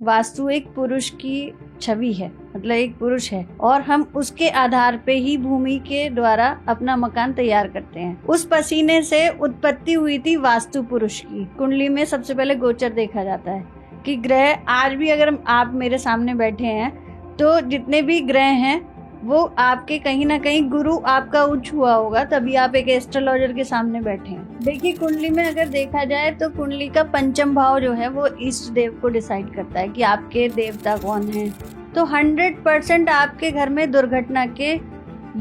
वास्तु एक पुरुष की छवि है, मतलब एक पुरुष है और हम उसके आधार पे ही भूमि के द्वारा अपना मकान तैयार करते हैं। उस पसीने से उत्पत्ति हुई थी वास्तु पुरुष की। कुंडली में सबसे पहले गोचर देखा जाता है कि ग्रह, आज भी अगर आप मेरे सामने बैठे हैं तो जितने भी ग्रह हैं वो आपके कहीं ना कहीं गुरु आपका उच्च हुआ होगा, तभी आप एक एस्ट्रोलॉजर के सामने बैठे हैं। देखिए, कुंडली में अगर देखा जाए तो कुंडली का पंचम भाव जो है वो इष्ट देव को डिसाइड करता है कि आपके देवता कौन हैं। तो 100% आपके घर में दुर्घटना के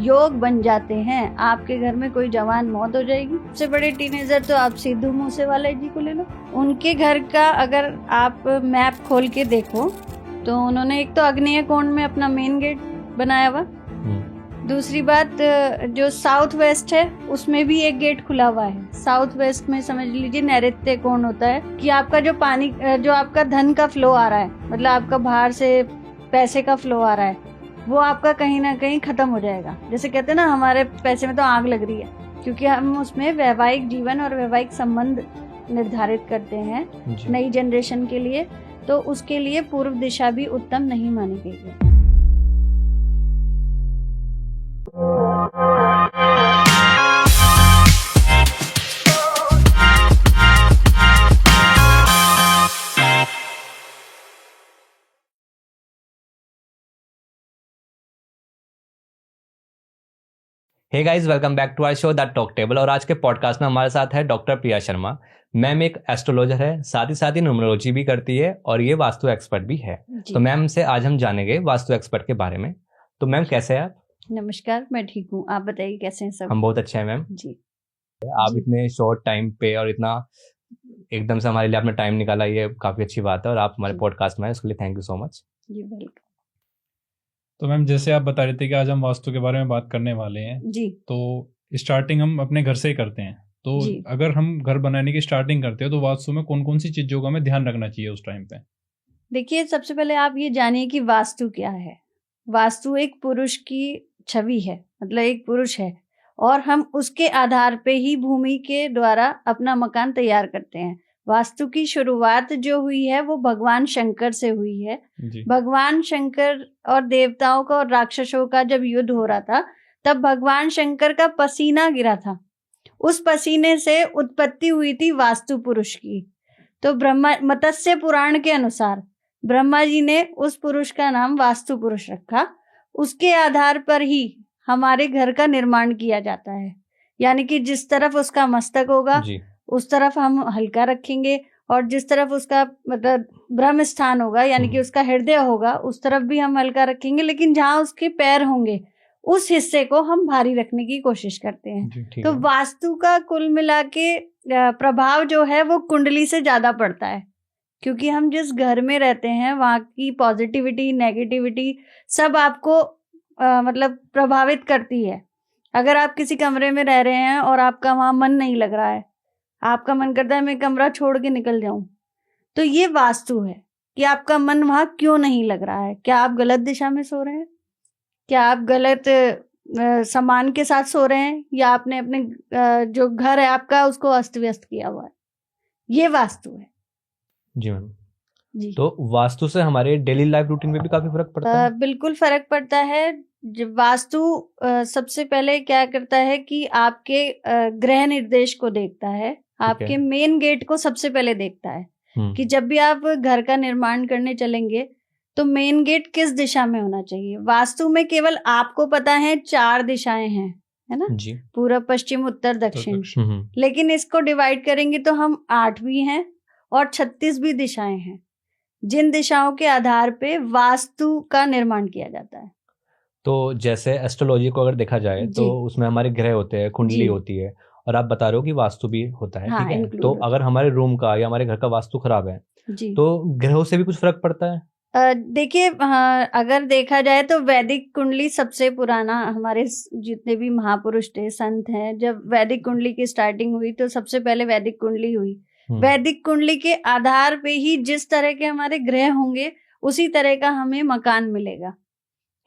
योग बन जाते हैं। आपके घर में कोई जवान मौत हो जाएगी। सबसे बड़े टीनेजर तो आप सिद्धू मूसेवाला जी को ले लो। उनके घर का अगर आप मैप खोल के देखो तो उन्होंने एक तो आग्नेय कोण में अपना मेन गेट बनाया हुआ, दूसरी बात जो साउथ वेस्ट है उसमें भी एक गेट खुला हुआ है। साउथ वेस्ट में समझ लीजिए नैऋत्य कोण होता है कि आपका जो पानी, जो आपका धन का फ्लो आ रहा है, मतलब आपका बाहर से पैसे का फ्लो आ रहा है, वो आपका कहीं ना कहीं खत्म हो जाएगा। जैसे कहते हैं ना, हमारे पैसे में तो आग लग रही है, क्योंकि हम उसमें वैवाहिक जीवन और वैवाहिक संबंध निर्धारित करते हैं नई जनरेशन के लिए, तो उसके लिए पूर्व दिशा भी उत्तम नहीं मानी गई है। Hey guys, welcome back to our show the talk table. और आज के पॉडकास्ट में हमारे साथ है डॉक्टर प्रिया शर्मा। मैम एक एस्ट्रोलॉजर है, साथ ही न्यूमरोलॉजी भी करती है और ये वास्तु एक्सपर्ट भी है। तो मैम से आज हम जानेंगे वास्तु एक्सपर्ट के बारे में। तो मैम कैसे हैं आप? नमस्कार, मैं ठीक हूँ, आप बताइए कैसे हैं सब? हम बहुत अच्छे हैं मैम जी। आप इतने शॉर्ट टाइम पे और इतना एकदम से हमारे लिए आपने टाइम निकाला, ये काफी अच्छी बात है। और आप हमारे पॉडकास्ट में, उसके लिए थैंक यू सो मच। जी वेलकम। तो मैम, जैसे आप बता रहे थे कि आज हम वास्तु के बारे में बात करने वाले हैं जी। तो स्टार्टिंग हम अपने घर से ही करते हैं। तो अगर हम घर बनाने की स्टार्टिंग करते हैं तो वास्तु में कौन कौन सी चीजों का हमें ध्यान रखना चाहिए उस टाइम पे? देखिए, सबसे पहले आप ये जानिए कि वास्तु क्या है। वास्तु एक पुरुष की छवि है, मतलब एक पुरुष है और हम उसके आधार पे ही भूमि के द्वारा अपना मकान तैयार करते हैं। वास्तु की शुरुआत जो हुई है वो भगवान शंकर से हुई है। भगवान शंकर और देवताओं का और राक्षसों का जब युद्ध हो रहा था, तब भगवान शंकर का पसीना गिरा था। उस पसीने से उत्पत्ति हुई थी वास्तु पुरुष की। तो ब्रह्मा, मत्स्य पुराण के अनुसार ब्रह्मा जी ने उस पुरुष का नाम वास्तु पुरुष रखा। उसके आधार पर ही हमारे घर का निर्माण किया जाता है, यानी कि जिस तरफ उसका मस्तक होगा उस तरफ हम हल्का रखेंगे, और जिस तरफ उसका मतलब ब्रह्म स्थान होगा, यानी कि उसका हृदय होगा, उस तरफ भी हम हल्का रखेंगे। लेकिन जहाँ उसके पैर होंगे उस हिस्से को हम भारी रखने की कोशिश करते हैं। तो वास्तु का कुल मिला के प्रभाव जो है वो कुंडली से ज्यादा पड़ता है, क्योंकि हम जिस घर में रहते हैं वहाँ की पॉजिटिविटी, नेगेटिविटी सब आपको मतलब प्रभावित करती है। अगर आप किसी कमरे में रह रहे हैं और आपका वहाँ मन नहीं लग रहा है, आपका मन करता है मैं कमरा छोड़ के निकल जाऊं, तो ये वास्तु है कि आपका मन वहाँ क्यों नहीं लग रहा है। क्या आप गलत दिशा में सो रहे हैं? क्या आप गलत सामान के साथ सो रहे हैं? या आपने अपने जो घर है आपका उसको अस्त व्यस्त किया हुआ है? ये वास्तु है। जी मैम। जी। तो वास्तु से हमारे डेली लाइफ रूटीन में भी काफी फर्क पड़ता है? बिल्कुल फर्क पड़ता है। वास्तु सबसे पहले क्या करता है कि आपके ग्रह निर्देश को देखता है, आपके मेन गेट को सबसे पहले देखता है कि जब भी आप घर का निर्माण करने चलेंगे तो मेन गेट किस दिशा में होना चाहिए। वास्तु में केवल आपको पता है 4 दिशाएं हैं, है ना? पूर्व, पश्चिम, उत्तर, दक्षिण। लेकिन इसको डिवाइड करेंगे तो हम 8 भी हैं और 36 भी दिशाएं हैं, जिन दिशाओं के आधार पे वास्तु का निर्माण किया जाता है। तो जैसे एस्ट्रोलॉजी को अगर देखा जाए तो उसमें हमारे ग्रह होते हैं, कुंडली होती है, और आप बता रहे हो कि वास्तु भी होता है। ठीक है, तो अगर हमारे रूम का या हमारे घर का वास्तु खराब है तो ग्रहों से भी कुछ फर्क पड़ता है? देखिए, अगर देखा जाए तो वैदिक कुंडली सबसे पुराना, हमारे जितने भी महापुरुष थे, संत हैं, जब वैदिक कुंडली की स्टार्टिंग हुई तो सबसे पहले वैदिक कुंडली हुई। वैदिक कुंडली के आधार पे ही जिस तरह के हमारे ग्रह होंगे उसी तरह का हमें मकान मिलेगा।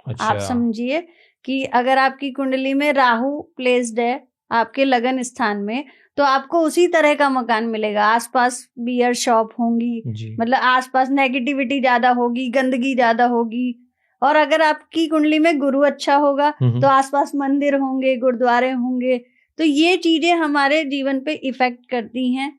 अच्छा। आप समझिए कि अगर आपकी कुंडली में राहु प्लेस्ड है आपके लगन स्थान में, तो आपको उसी तरह का मकान मिलेगा। आसपास बियर शॉप होंगी, मतलब आसपास नेगेटिविटी ज्यादा होगी, गंदगी ज्यादा होगी। और अगर आपकी कुंडली में गुरु अच्छा होगा तो आसपास मंदिर होंगे, गुरुद्वारे होंगे। तो ये चीजें हमारे जीवन पे इफेक्ट करती हैं।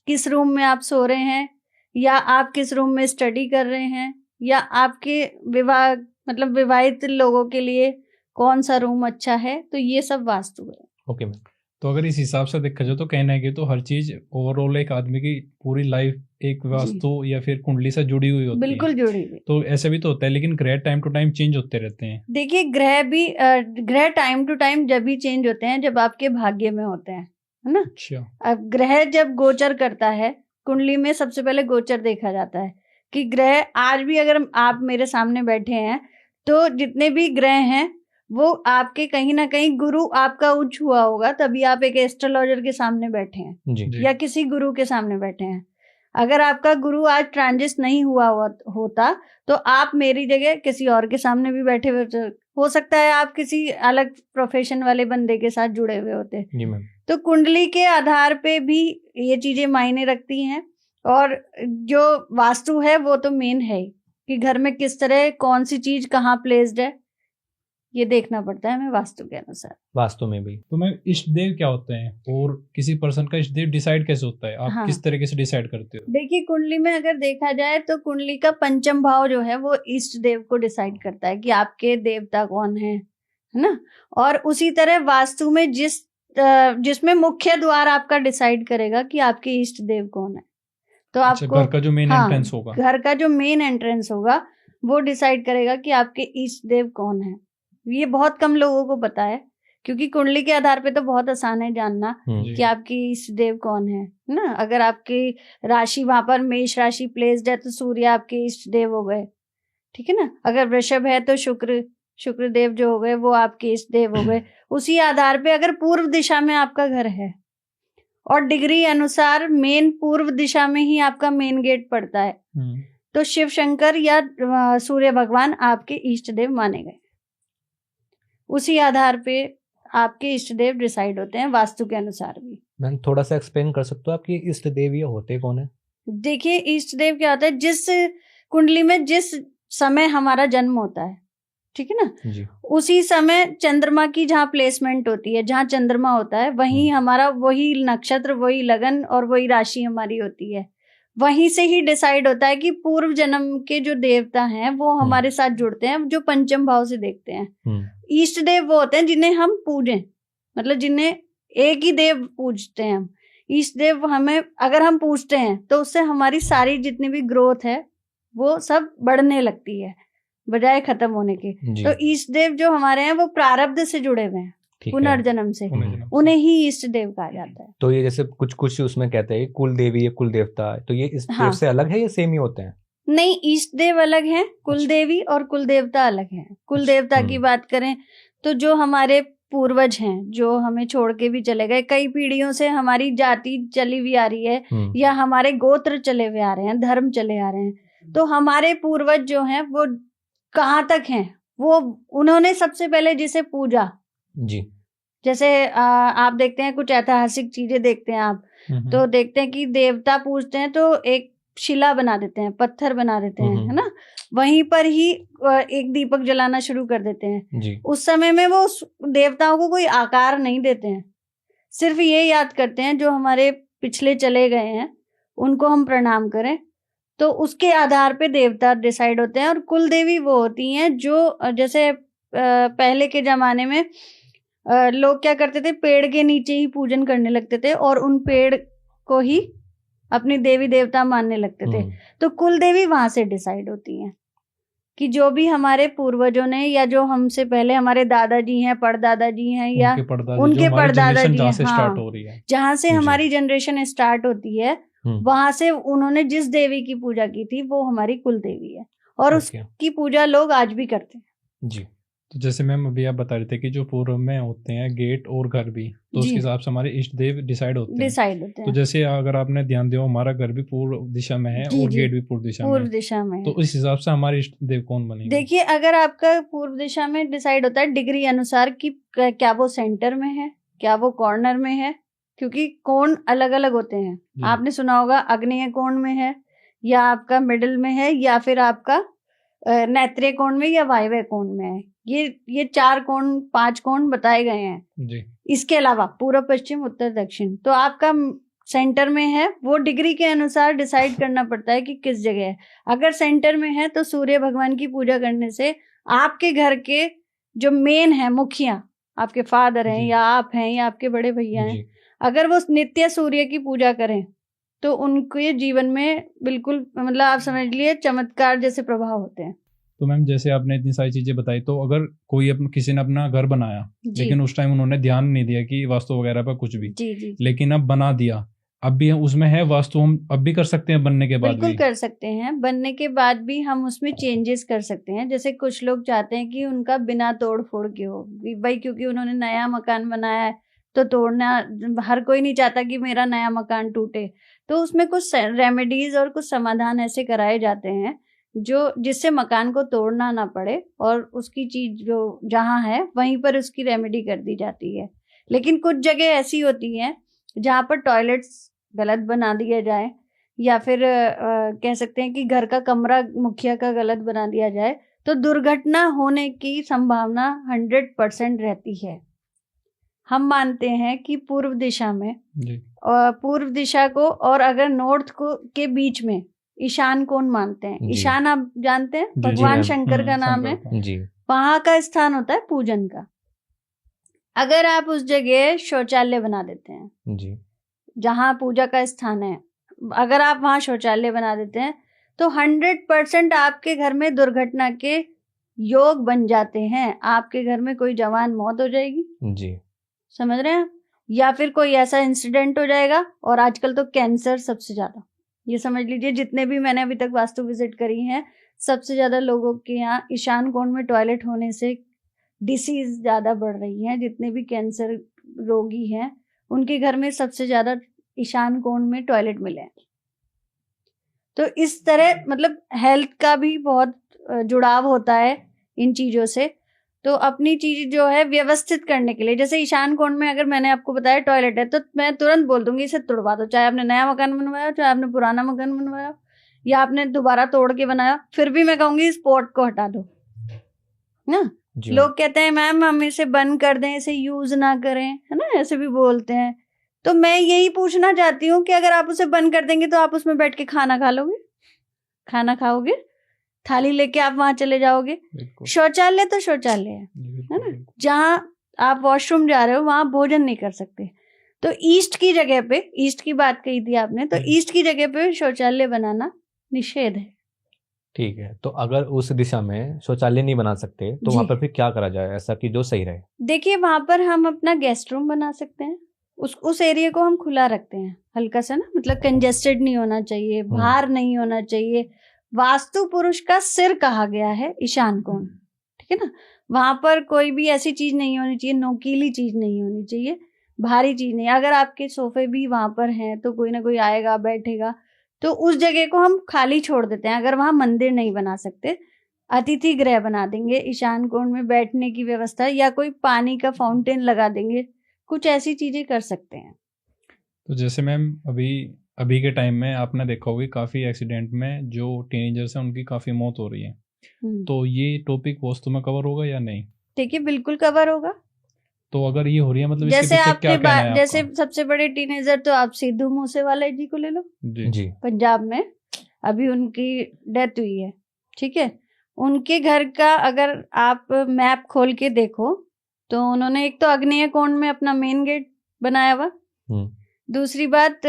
किस रूम में आप सो रहे हैं, या आप किस रूम में स्टडी कर रहे हैं, या आपके विवाह मतलब विवाहित लोगों के लिए कौन सा रूम अच्छा है, तो ये सब वास्तु है। ओके मैम, तो अगर इस हिसाब से देखा जाए तो कहना है कि तो हर चीज ओवरऑल एक आदमी की पूरी लाइफ एक वास्तु या फिर कुंडली से जुड़ी हुई होती है। बिल्कुल जुड़ी हुई। तो ऐसे भी तो होता है, लेकिन ग्रह टाइम टू टाइम चेंज होते रहते हैं। देखिए ग्रह टाइम टू टाइम जब भी चेंज होते हैं जब आपके भाग्य में होते हैं, है ना। अच्छा। अब ग्रह जब गोचर करता है कुंडली में, सबसे पहले गोचर देखा जाता है कि ग्रह आज भी अगर आप मेरे सामने बैठे हैं तो जितने भी ग्रह हैं वो आपके कहीं ना कहीं गुरु आपका उच्च हुआ होगा, तभी आप एक एस्ट्रोलॉजर के सामने बैठे हैं जी। या किसी गुरु के सामने बैठे हैं। अगर आपका गुरु आज ट्रांजिट नहीं हुआ होता तो आप मेरी जगह किसी और के सामने भी बैठे हुए, हो सकता है आप किसी अलग प्रोफेशन वाले बंदे के साथ जुड़े हुए होते। जी मैम। तो कुंडली के आधार पे भी ये चीजें मायने रखती हैं। और जो वास्तु है वो तो मेन है ही कि घर में किस तरह कौन सी चीज कहाँ प्लेस्ड है, ये देखना पड़ता है हमें वास्तु के अनुसार। वास्तु में भी तो मैम इष्ट देव क्या होते हैं और किसी पर्सन का इष्ट देव डिसाइड कैसे होता है, आप किस तरीके से डिसाइड करते हो? देखिए कुंडली में अगर देखा जाए तो कुंडली का पंचम भाव जो है वो इष्ट देव को डिसाइड करता है कि आपके देवता कौन है ना। और उसी तरह वास्तु में जिसमें मुख्य द्वार आपका डिसाइड करेगा कि आपके इष्ट देव कौन है। तो आपको घर का जो मेन एंट्रेंस होगा, घर का जो मेन एंट्रेंस होगा वो डिसाइड करेगा कि आपके इष्ट देव कौन है। ये बहुत कम लोगों को पता है, क्योंकि कुंडली के आधार पे तो बहुत आसान है जानना कि आपकी इष्ट देव कौन है ना। अगर आपकी राशि वहां पर मेष राशि प्लेस्ड है तो सूर्य आपके इष्ट देव हो गए, ठीक है ना। अगर वृषभ है तो शुक्र देव जो हो गए वो आपके इष्ट देव हो गए। उसी आधार पे अगर पूर्व दिशा में आपका घर है और डिग्री अनुसार मेन पूर्व दिशा में ही आपका मेन गेट पड़ता है तो शिव शंकर या सूर्य भगवान आपके इष्ट देव माने गए। उसी आधार पे आपके इष्ट देव डिसाइड होते हैं वास्तु के अनुसार भी। मैम थोड़ा सा एक्सप्लेन कर सकते हो आपकी इष्ट देव ये होते कौन है? देखिए इष्ट देव क्या होता है, जिस कुंडली में जिस समय हमारा जन्म होता है, ठीक है ना जी। उसी समय चंद्रमा की जहाँ प्लेसमेंट होती है, जहाँ चंद्रमा होता है वहीं हमारा वही नक्षत्र, वही लगन और वही राशि हमारी होती है। वहीं से ही डिसाइड होता है कि पूर्व जन्म के जो देवता हैं वो हमारे साथ जुड़ते हैं, जो पंचम भाव से देखते हैं। इष्ट देव वो होते हैं जिन्हें हम पूजें, मतलब जिन्हें एक ही देव पूजते हैं हम। इष्ट देव हमें अगर हम पूजते हैं तो उससे हमारी सारी जितनी भी ग्रोथ है वो सब बढ़ने लगती है बजाय खत्म होने के। तो इष्ट देव जो हमारे हैं वो प्रारब्ध से जुड़े हुए हैं, पुनर्जन्म से, उन्हें ही इष्ट देव कहा जाता है। तो ये जैसे कुछ उसमें कहते हैं कुल देवी या कुल देवता, तो ये इस देव से अलग है या सेम ही होते हैं? नहीं, इष्ट देव अलग है, कुल देवी और कुल देवता अलग है। कुल देवता की बात करें तो जो हमारे पूर्वज हैं, जो हमें छोड़ के भी चले गए, कई पीढ़ियों से हमारी जाति चली हुई आ रही है या हमारे गोत्र चले हुए आ रहे हैं, धर्म चले आ रहे हैं, तो हमारे पूर्वज जो हैं वो कहाँ तक हैं, वो उन्होंने सबसे पहले जिसे पूजा जी। जैसे आप देखते हैं कुछ ऐतिहासिक चीजें देखते हैं आप, तो देखते हैं कि देवता पूजते हैं तो एक शिला बना देते हैं, पत्थर बना देते हैं, है ना, वहीं पर ही एक दीपक जलाना शुरू कर देते हैं जी। उस समय में वो देवताओं को कोई आकार नहीं देते हैं, सिर्फ ये याद करते हैं जो हमारे पिछले चले गए हैं उनको हम प्रणाम करें। तो उसके आधार पे देवता डिसाइड होते हैं। और कुल देवी वो होती हैं जो जैसे पहले के जमाने में लोग क्या करते थे, पेड़ के नीचे ही पूजन करने लगते थे और उन पेड़ को ही अपनी देवी देवता मानने लगते थे। तो कुल देवी वहां से डिसाइड होती हैं कि जो भी हमारे पूर्वजों ने या जो हमसे पहले हमारे दादाजी हैं, परदादाजी हैं या उनके परदादाजी हैं, हाँ, जहाँ से हमारी जनरेशन स्टार्ट होती है वहां से उन्होंने जिस देवी की पूजा की थी वो हमारी कुल देवी है और उसकी पूजा लोग आज भी करते हैं जी। तो जैसे मैम अभी आप बता रहे थे कि जो पूर्व में होते हैं गेट और घर भी, तो उसके हिसाब से हमारे इष्ट देव डिसाइड होते हैं। तो जैसे अगर आपने ध्यान दिया हमारा घर भी पूर्व दिशा में है और गेट भी पूर्व दिशा में, तो इस हिसाब से हमारे इष्ट देव कौन बनेंगे? देखिए अगर आपका पूर्व दिशा में डिसाइड होता है डिग्री अनुसार कि क्या वो सेंटर में है, क्या वो कॉर्नर में है क्योंकि कोण अलग अलग होते हैं। आपने सुना होगा आग्नेय कोण में है, या आपका मिडिल में है, या फिर आपका नैत्रिय कोण में या वायव्य कोण में है। ये 4 कोण 5 कोण बताए गए हैं जी। इसके अलावा पूर्व पश्चिम उत्तर दक्षिण, तो आपका सेंटर में है, वो डिग्री के अनुसार डिसाइड करना पड़ता है कि किस जगह है। अगर सेंटर में है तो सूर्य भगवान की पूजा करने से आपके घर के जो मेन है, मुखिया, आपके फादर हैं या आप हैं या आपके बड़े भैया हैं, अगर वो नित्य सूर्य की पूजा करें तो उनके जीवन में बिल्कुल मतलब आप समझ लिए चमत्कार जैसे प्रभाव होते हैं। तो मैम जैसे आपने इतनी सारी चीजें बताई, तो अगर कोई किसी ने अपना घर बनाया लेकिन उस टाइम उन्होंने ध्यान नहीं दिया कि वास्तु वगैरह पर कुछ भी जी। लेकिन अब बना दिया, अब भी उसमें है वास्तु, हम अब भी कर सकते हैं बनने के बाद? बिल्कुल कर सकते हैं, बनने के बाद भी हम उसमें चेंजेस कर सकते हैं। जैसे कुछ लोग चाहते हैं कि उनका बिना तोड़ फोड़ के हो भाई, क्योंकि उन्होंने नया मकान बनाया है तो तोड़ना, हर कोई नहीं चाहता कि मेरा नया मकान टूटे, तो उसमें कुछ रेमेडीज और कुछ समाधान ऐसे कराए जाते हैं जो जिससे मकान को तोड़ना ना पड़े और उसकी चीज जो जहाँ है वहीं पर उसकी रेमेडी कर दी जाती है। लेकिन कुछ जगह ऐसी होती हैं जहाँ पर टॉयलेट्स गलत बना दिया जाए, या फिर कह सकते हैं कि घर का कमरा मुखिया का गलत बना दिया जाए, तो दुर्घटना होने की संभावना 100% रहती है। हम मानते हैं कि पूर्व दिशा में पूर्व दिशा को और अगर नॉर्थ को के बीच में ईशान कोण मानते हैं। ईशान आप जानते हैं, भगवान शंकर का नाम है, वहां का स्थान होता है पूजन का। अगर आप उस जगह शौचालय बना देते हैं जी, जहाँ पूजा का स्थान है, अगर आप वहां शौचालय बना देते हैं तो 100% आपके घर में दुर्घटना के योग बन जाते हैं। आपके घर में कोई जवान मौत हो जाएगी जी, समझ रहे हैं, या फिर कोई ऐसा इंसिडेंट हो जाएगा। और आजकल तो कैंसर सबसे ज्यादा, ये समझ लीजिए जितने भी मैंने अभी तक वास्तु विजिट करी हैं, सबसे ज्यादा लोगों के यहाँ ईशान कोण में टॉयलेट होने से डिसीज ज्यादा बढ़ रही है। जितने भी कैंसर रोगी हैं उनके घर में सबसे ज्यादा ईशान कोण में टॉयलेट मिले हैं। तो इस तरह मतलब हेल्थ का भी बहुत जुड़ाव होता है इन चीजों से। तो अपनी चीज जो है व्यवस्थित करने के लिए, जैसे ईशान कोण में अगर मैंने आपको बताया टॉयलेट है तो मैं तुरंत बोल दूंगी इसे तोड़वा दो, चाहे आपने नया मकान बनवाया, चाहे आपने पुराना मकान बनवाया या आपने दोबारा तोड़ के बनाया, फिर भी मैं कहूंगी इस पॉट को हटा दो ना। लोग कहते हैं मैम हम इसे बंद कर दें, इसे यूज ना करें, है ना, ऐसे भी बोलते हैं। तो मैं यही पूछना चाहती हूँ कि अगर आप उसे बंद कर देंगे तो आप उसमें बैठ के खाना खा लोगे, खाना खाओगे, थाली लेके आप वहां चले जाओगे। शौचालय तो शौचालय है ना, जहां आप वॉशरूम जा रहे हो वहां भोजन नहीं कर सकते। तो ईस्ट की जगह पे, ईस्ट की बात कही थी आपने, तो ईस्ट की जगह पे शौचालय बनाना निषेध है। ठीक है, तो अगर उस दिशा में शौचालय नहीं बना सकते तो वहां पर फिर क्या करा जाए ऐसा कि जो सही रहे? देखिए वहां पर हम अपना गेस्ट रूम बना सकते हैं। उस एरिया को हम खुला रखते हैं हल्का सा ना, मतलब कंजेस्टेड नहीं होना चाहिए, भार नहीं होना चाहिए। वास्तु पुरुष का सिर कहा गया है ईशान कोण, ठीक है ना। वहां पर कोई भी ऐसी चीज नहीं होनी चाहिए, नोकीली चीज नहीं होनी चाहिए, भारी चीज नहीं। अगर आपके सोफे भी वहां पर हैं तो कोई ना कोई आएगा बैठेगा, तो उस जगह को हम खाली छोड़ देते हैं। अगर वहां मंदिर नहीं बना सकते, अतिथि गृह बना देंगे, ईशान कोण में बैठने की व्यवस्था, या कोई पानी का फाउंटेन लगा देंगे, कुछ ऐसी चीजें कर सकते हैं। तो जैसे मैम अभी के टाइम में आपने देखा होगा काफी एक्सीडेंट में जो टीनेजर्स हैं उनकी काफी मौत हो रही है, तो ये टॉपिक वास्तु में कवर होगा या नहीं? देखिए बिल्कुल कवर होगा। तो अगर ये हो रही है मतलब जैसे आपके बात, जैसे सबसे बड़े टीनेजर तो आप सिद्धू मूसेवाला जी को ले लो जी, पंजाब में अभी उनकी डेथ हुई है, ठीक है। उनके घर का अगर आप मैप खोल के देखो तो उन्होंने एक तो आग्नेय कोण में अपना मेन गेट बनाया हुआ, दूसरी बात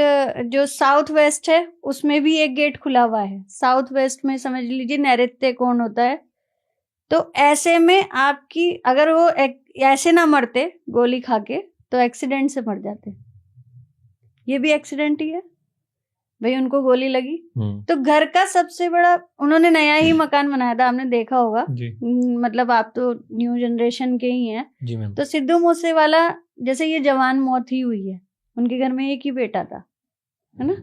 जो साउथ वेस्ट है उसमें भी एक गेट खुला हुआ है। साउथ वेस्ट में समझ लीजिए नैऋत्य कोण होता है। तो ऐसे में आपकी अगर वो ऐसे ना मरते गोली खा के तो एक्सीडेंट से मर जाते। ये भी एक्सीडेंट ही है भाई, उनको गोली लगी। तो घर का सबसे बड़ा, उन्होंने नया ही मकान बनाया था, आपने देखा होगा, मतलब आप तो न्यू जनरेशन के ही हैं। तो सिद्धू मूसेवाला जैसे ये जवान मौत ही हुई है, उनके घर में एक ही बेटा था, है ना।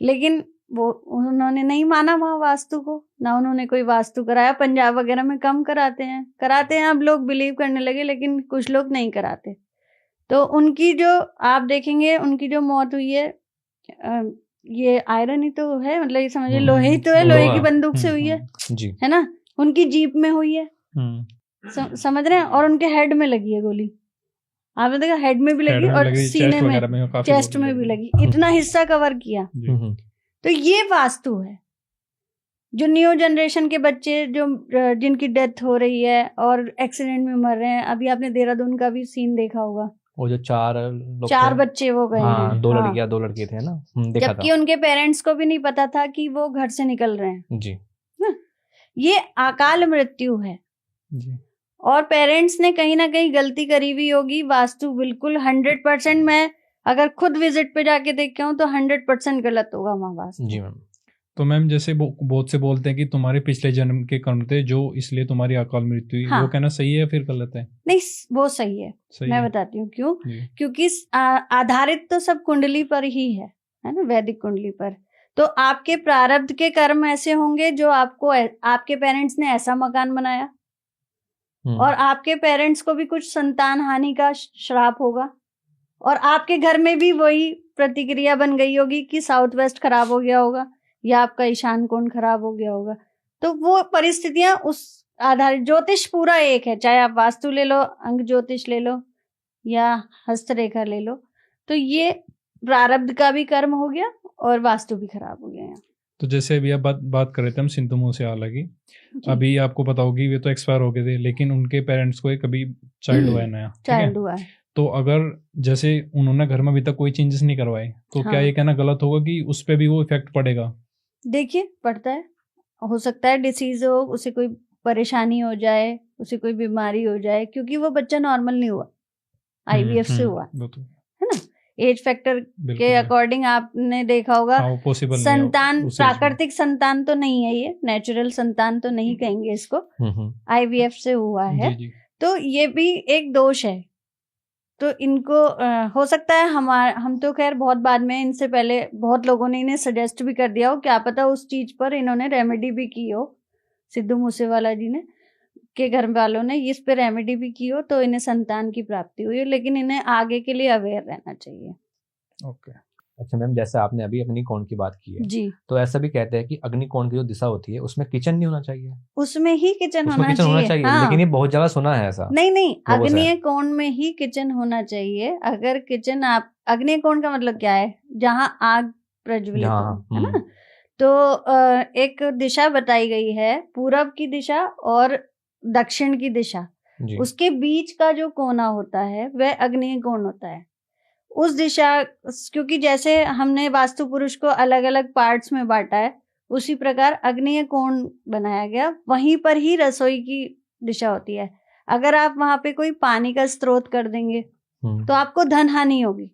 लेकिन वो उन्होंने नहीं माना वहां वास्तु को, ना उन्होंने कोई वास्तु कराया। पंजाब वगैरह में कम कराते हैं अब लोग बिलीव करने लगे, लेकिन कुछ लोग नहीं कराते। तो उनकी जो आप देखेंगे उनकी जो मौत हुई है, ये आयरन ही तो है, मतलब ये समझिए लोहे ही तो है, लोहे की बंदूक से हुई है जी, है ना, उनकी जीप में हुई है, समझ रहे हैं, और उनके हेड में लगी है गोली, आपने देखा हेड में भी लगी और सीने में, चेस्ट में भी लगी, इतना हिस्सा कवर किया। तो ये वास्तु है। जो न्यू जनरेशन के बच्चे जो जिनकी डेथ हो रही है और एक्सीडेंट में मर रहे हैं, अभी आपने देहरादून का भी सीन देखा होगा, वो जो चार बच्चे वो गए हैं, 2 लड़कियां 2 लड़के थे ना, देखा जबकि उनके पेरेंट्स को भी नहीं पता था कि वो घर से निकल रहे हैं जी। ना, ये अकाल मृत्यु है जी। और पेरेंट्स ने कहीं ना कहीं गलती करी हुई होगी। वास्तु बिल्कुल 100%, मैं अगर खुद विजिट पे जाके देख हूँ तो 100% गलत होगा वहाँ वास्तु। जी मैम। तो मैम जैसे बहुत से बोलते हैं कि तुम्हारे पिछले जन्म के कर्म थे जो इसलिए तुम्हारी अकाल मृत्यु हुई, वो कहना सही है या फिर गलत है? नहीं, वो सही है, मैं बताती हूँ क्यों। क्योंकि आधारित तो सब कुंडली पर ही है ना, वैदिक कुंडली पर। तो आपके प्रारब्ध के कर्म ऐसे होंगे जो आपको, आपके पेरेंट्स ने ऐसा मकान बनाया और आपके पेरेंट्स को भी कुछ संतान हानि का श्राप होगा और आपके घर में भी वही प्रतिक्रिया बन गई होगी कि साउथ वेस्ट खराब हो गया होगा या आपका ईशान कोण खराब हो गया होगा। तो वो परिस्थितियां उस आधार, ज्योतिष पूरा एक है, चाहे आप वास्तु ले लो, अंग ज्योतिष ले लो या हस्तरेखा ले लो, तो ये प्रारब्ध का भी कर्म हो गया और वास्तु भी खराब हो गया। तो जैसे अभी आप बात कर रहे थे हम सिंधु मूसेवाला की, अभी आपको पता होगी वे तो एक्सपायर हो गए थे, लेकिन उनके पेरेंट्स को एक अभी चाइल्ड हुआ है, नया चाइल्ड हुआ है। तो अगर जैसे उन्होंने घर में अभी तक कोई चेंजेस नहीं करवाए तो क्या ये कहना गलत होगा कि उस पर भी वो इफेक्ट पड़ेगा? देखिए, पड़ता है, हो सकता है डिसीज हो, उसे कोई परेशानी हो जाए, उसे कोई बीमारी हो जाए, क्योंकि वो बच्चा नॉर्मल नहीं हुआ, IVF से हुआ है ना। एज फैक्टर के अकॉर्डिंग आपने देखा होगा, संतान प्राकृतिक संतान तो नहीं है, ये नेचुरल संतान तो नहीं कहेंगे इसको, IVF से हुआ है। तो ये भी एक दोष है। तो इनको हो सकता है हम तो खैर बहुत बाद में, इनसे पहले बहुत लोगों ने इन्हें सजेस्ट भी कर दिया हो, क्या पता उस चीज पर इन्होंने रेमेडी भी की हो, सिद्धू मूसेवाला जी ने के घर वालों ने इस पे रेमेडी भी की हो, तो इन्हें संतान की प्राप्ति हुई हो, लेकिन इन्हें आगे के लिए अवेयर रहना चाहिए। ओके। अच्छा मैम, जैसे आपने अभी अग्निकोण की बात की है जी, तो ऐसा भी कहते हैं कि अग्निकोण की जो दिशा होती है उसमें किचन नहीं होना चाहिए, उसमें ही किचन होना चाहिए। हाँ। लेकिन ये बहुत जगह सुना है ऐसा। नहीं, अग्निकोण में ही किचन होना चाहिए। अगर किचन, आप अग्निकोण का मतलब क्या है, जहाँ आग प्रज्वलित हो, है ना। तो एक दिशा बताई गई है, पूरब की दिशा और दक्षिण की दिशा, उसके बीच का जो कोना होता है वह अग्निकोण होता है। उस दिशा, क्योंकि जैसे हमने वास्तु पुरुष को अलग अलग पार्ट्स में बांटा है, उसी प्रकार अग्निय कोण बनाया गया, वहीं पर ही रसोई की दिशा होती है। अगर आप वहां पे कोई पानी का स्रोत कर देंगे तो आपको धन हानि होगी,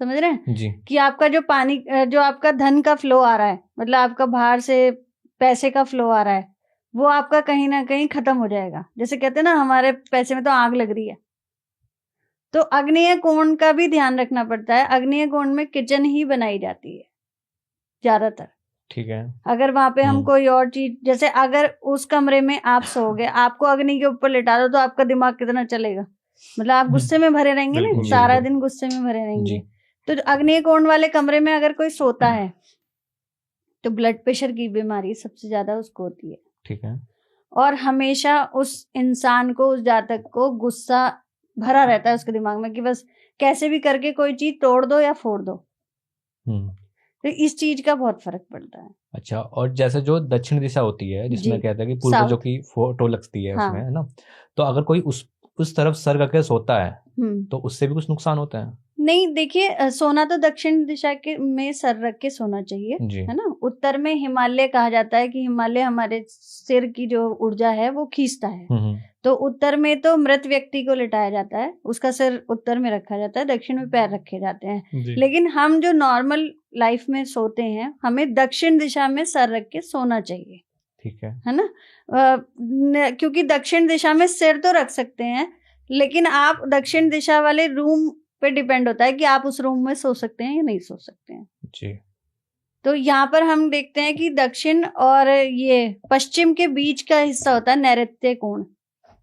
समझ रहे हैं जी? कि आपका जो पानी, जो आपका धन का फ्लो आ रहा है, मतलब आपका बाहर से पैसे का फ्लो आ रहा है, वो आपका कहीं ना कहीं खत्म हो जाएगा। जैसे कहते हैं ना, हमारे पैसे में तो आग लग रही है। तो अग्निय कोण का भी ध्यान रखना पड़ता है। अग्निय कोण में किचन ही बनाई जाती है ज्यादातर, ठीक है। अगर वहां पे हम कोई और चीज, जैसे अगर उस कमरे में आप सोओगे, आपको अग्नि के ऊपर लिटा दो, तो आपका दिमाग कितना चलेगा, मतलब आप गुस्से में भरे रहेंगे ना, सारा दिन गुस्से में भरे रहेंगे। तो अग्निय कोण वाले कमरे में अगर कोई सोता है तो ब्लड प्रेशर की बीमारी सबसे ज्यादा उसको होती है, ठीक है। और हमेशा उस इंसान को, उस जातक को गुस्सा भरा रहता है उसके दिमाग में कि बस कैसे भी करके कोई चीज तोड़ दो या फोड़ दो। तो इस चीज का बहुत फर्क पड़ता है। अच्छा, और जैसे जो दक्षिण दिशा होती है, जिसमें कहते हैं कि पूर्वजों की फोटो लगती है, हाँ, उसमें, है ना, तो अगर कोई उस तरफ सर करके सोता है तो उससे भी कुछ नुकसान होता है? नहीं, देखिए, सोना तो दक्षिण दिशा के में सर रख के सोना चाहिए, है ना। उत्तर में हिमालय कहा जाता है कि हिमालय हमारे सिर की जो ऊर्जा है वो खींचता है। तो उत्तर में तो मृत व्यक्ति को लिटाया जाता है, उसका सिर उत्तर में रखा जाता है, दक्षिण में पैर रखे जाते हैं। लेकिन हम जो नॉर्मल लाइफ में सोते हैं, हमें दक्षिण दिशा में सर रख के सोना चाहिए, ठीक है ना। क्योंकि दक्षिण दिशा में सिर तो रख सकते हैं, लेकिन आप दक्षिण दिशा वाले रूम पे डिपेंड होता है कि आप उस रूम में सो सकते हैं या नहीं सो सकते हैं जी। तो यहाँ पर हम देखते हैं कि दक्षिण और ये पश्चिम के बीच का हिस्सा होता है नैऋत्य कोण।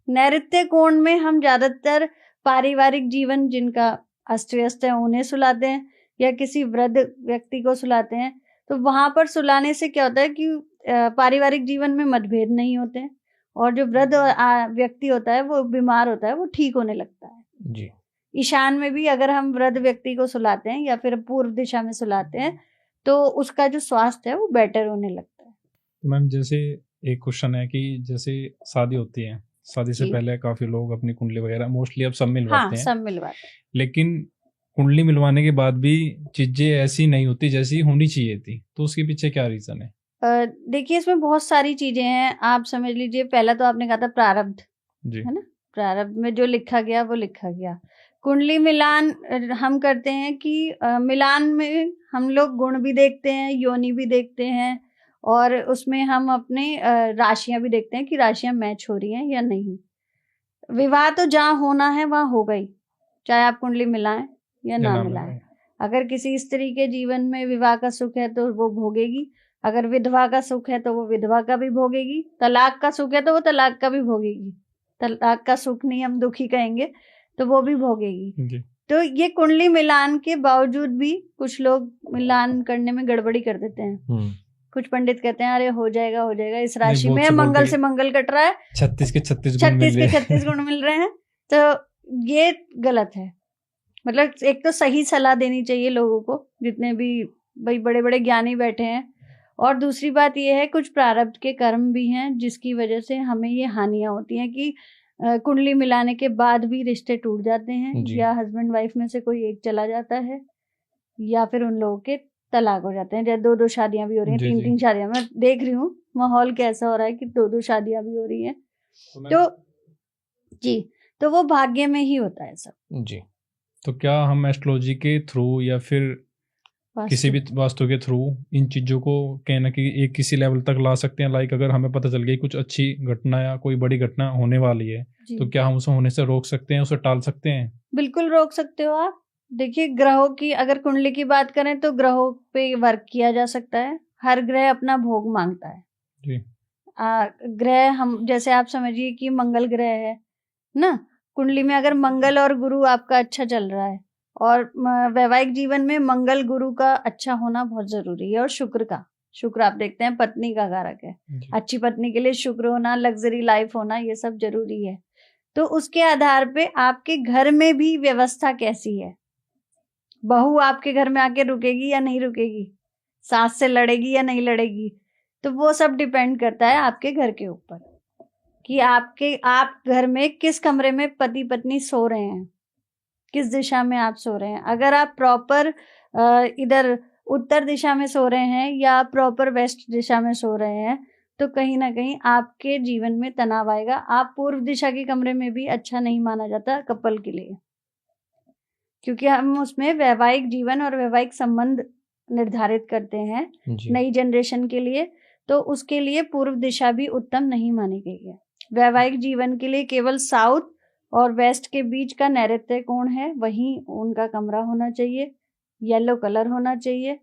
नैऋत्य कोण में हम ज्यादातर पारिवारिक जीवन जिनका अस्त व्यस्त है उन्हें सुलाते हैं, या किसी वृद्ध व्यक्ति को सुलाते हैं। तो वहां पर सुलाने से क्या होता है कि पारिवारिक जीवन में मतभेद नहीं होते हैं, और जो वृद्ध व्यक्ति होता है वो बीमार होता है वो ठीक होने लगता है जी। ईशान में भी अगर हम वृद्ध व्यक्ति को सुलाते हैं या फिर पूर्व दिशा में सुलाते हैं तो उसका जो स्वास्थ्य है वो बेटर होने लगता है। तो मैम जैसे एक क्वेश्चन है कि जैसे शादी होती है, शादी से पहले काफी लोग अपनी कुंडली वगैरह मोस्टली अब सब मिलवाते हैं, सब मिलवाते हैं, लेकिन कुंडली मिलवाने के बाद भी चीजें ऐसी नहीं होती जैसी होनी चाहिए थी, तो उसके पीछे क्या रीजन है? देखिए इसमें बहुत सारी चीजें हैं। आप समझ लीजिए, पहला तो आपने कहा था प्रारब्ध, है ना, प्रारब्ध में जो लिखा गया वो लिखा गया। कुंडली मिलान हम करते हैं कि मिलान में हम लोग गुण भी देखते हैं, योनि भी देखते हैं, और उसमें हम अपने राशियां भी देखते हैं कि राशियां मैच हो रही हैं या नहीं। विवाह तो जहाँ होना है वहां हो गई, चाहे आप कुंडली मिलाएं या ना मिलाएं। अगर किसी स्त्री के जीवन में विवाह का सुख है तो वो भोगेगी, अगर विधवा का सुख है तो वो विधवा का भी भोगेगी, तलाक का सुख है तो वो तलाक का भी भोगेगी, तलाक का सुख नहीं हम दुखी कहेंगे, तो वो भी भोगेगी। तो ये कुंडली मिलान के बावजूद भी कुछ लोग मिलान करने में गड़बड़ी कर देते हैं। कुछ पंडित कहते हैं अरे हो जाएगा, इस राशि में मंगल से मंगल कट रहा है, 36 के 36 गुण मिल रहे हैं, तो ये गलत है। मतलब एक तो सही सलाह देनी चाहिए लोगों को, जितने भी भाई बड़े बड़े ज्ञानी बैठे हैं, और दूसरी बात ये है कुछ प्रारब्ध के कर्म भी हैं जिसकी वजह से हमें ये हानियां होती हैं कि कुंडली मिलाने के बाद भी रिश्ते टूट जाते हैं, या हस्बैंड वाइफ में से कोई एक चला जाता है, या फिर उन लोगों के तलाक हो जाते हैं। जैसे 2-2 शादियां भी हो रही हैं, 3-3 शादियां, मैं देख रही हूँ माहौल कैसा हो रहा है कि 2-2 शादियां भी हो रही हैं। तो वो भाग्य में ही होता है सब जी। तो क्या हम एस्ट्रोलॉजी के थ्रू या फिर किसी भी वास्तु के थ्रू इन चीजों को कहीं ना कहीं एक किसी लेवल तक ला सकते हैं? लाइक अगर हमें पता चल गई कुछ अच्छी घटना या कोई बड़ी घटना होने वाली है, तो क्या हम उसे होने से रोक सकते हैं, उसे टाल सकते हैं? बिल्कुल रोक सकते हो आप। देखिए ग्रहों की अगर कुंडली की बात करें तो ग्रहों पे वर्क किया जा सकता है। हर ग्रह अपना भोग मांगता है जी। ग्रह हम जैसे आप समझिए कि मंगल ग्रह है ना, कुंडली में अगर मंगल और गुरु आपका अच्छा चल रहा है, और वैवाहिक जीवन में मंगल गुरु का अच्छा होना बहुत जरूरी है, और शुक्र आप देखते हैं पत्नी का कारक है। अच्छी पत्नी के लिए शुक्र होना, लग्जरी लाइफ होना, ये सब जरूरी है। तो उसके आधार पे आपके घर में भी व्यवस्था कैसी है, बहू आपके घर में आके रुकेगी या नहीं रुकेगी, सास से लड़ेगी या नहीं लड़ेगी, तो वो सब डिपेंड करता है आपके घर के ऊपर कि आप घर में किस कमरे में पति पत्नी सो रहे हैं, किस दिशा में आप सो रहे हैं। अगर आप प्रॉपर इधर उत्तर दिशा में सो रहे हैं या प्रॉपर वेस्ट दिशा में सो रहे हैं, तो कहीं ना कहीं आपके जीवन में तनाव आएगा। आप पूर्व दिशा के कमरे में भी अच्छा नहीं माना जाता कपल के लिए, क्योंकि हम उसमें वैवाहिक जीवन और वैवाहिक संबंध निर्धारित करते हैं नई जनरेशन के लिए, तो उसके लिए पूर्व दिशा भी उत्तम नहीं मानी गई है। वैवाहिक जीवन के लिए केवल साउथ और वेस्ट के बीच का नैऋत्य कोण है, वहीं उनका कमरा होना चाहिए, येलो कलर होना चाहिए,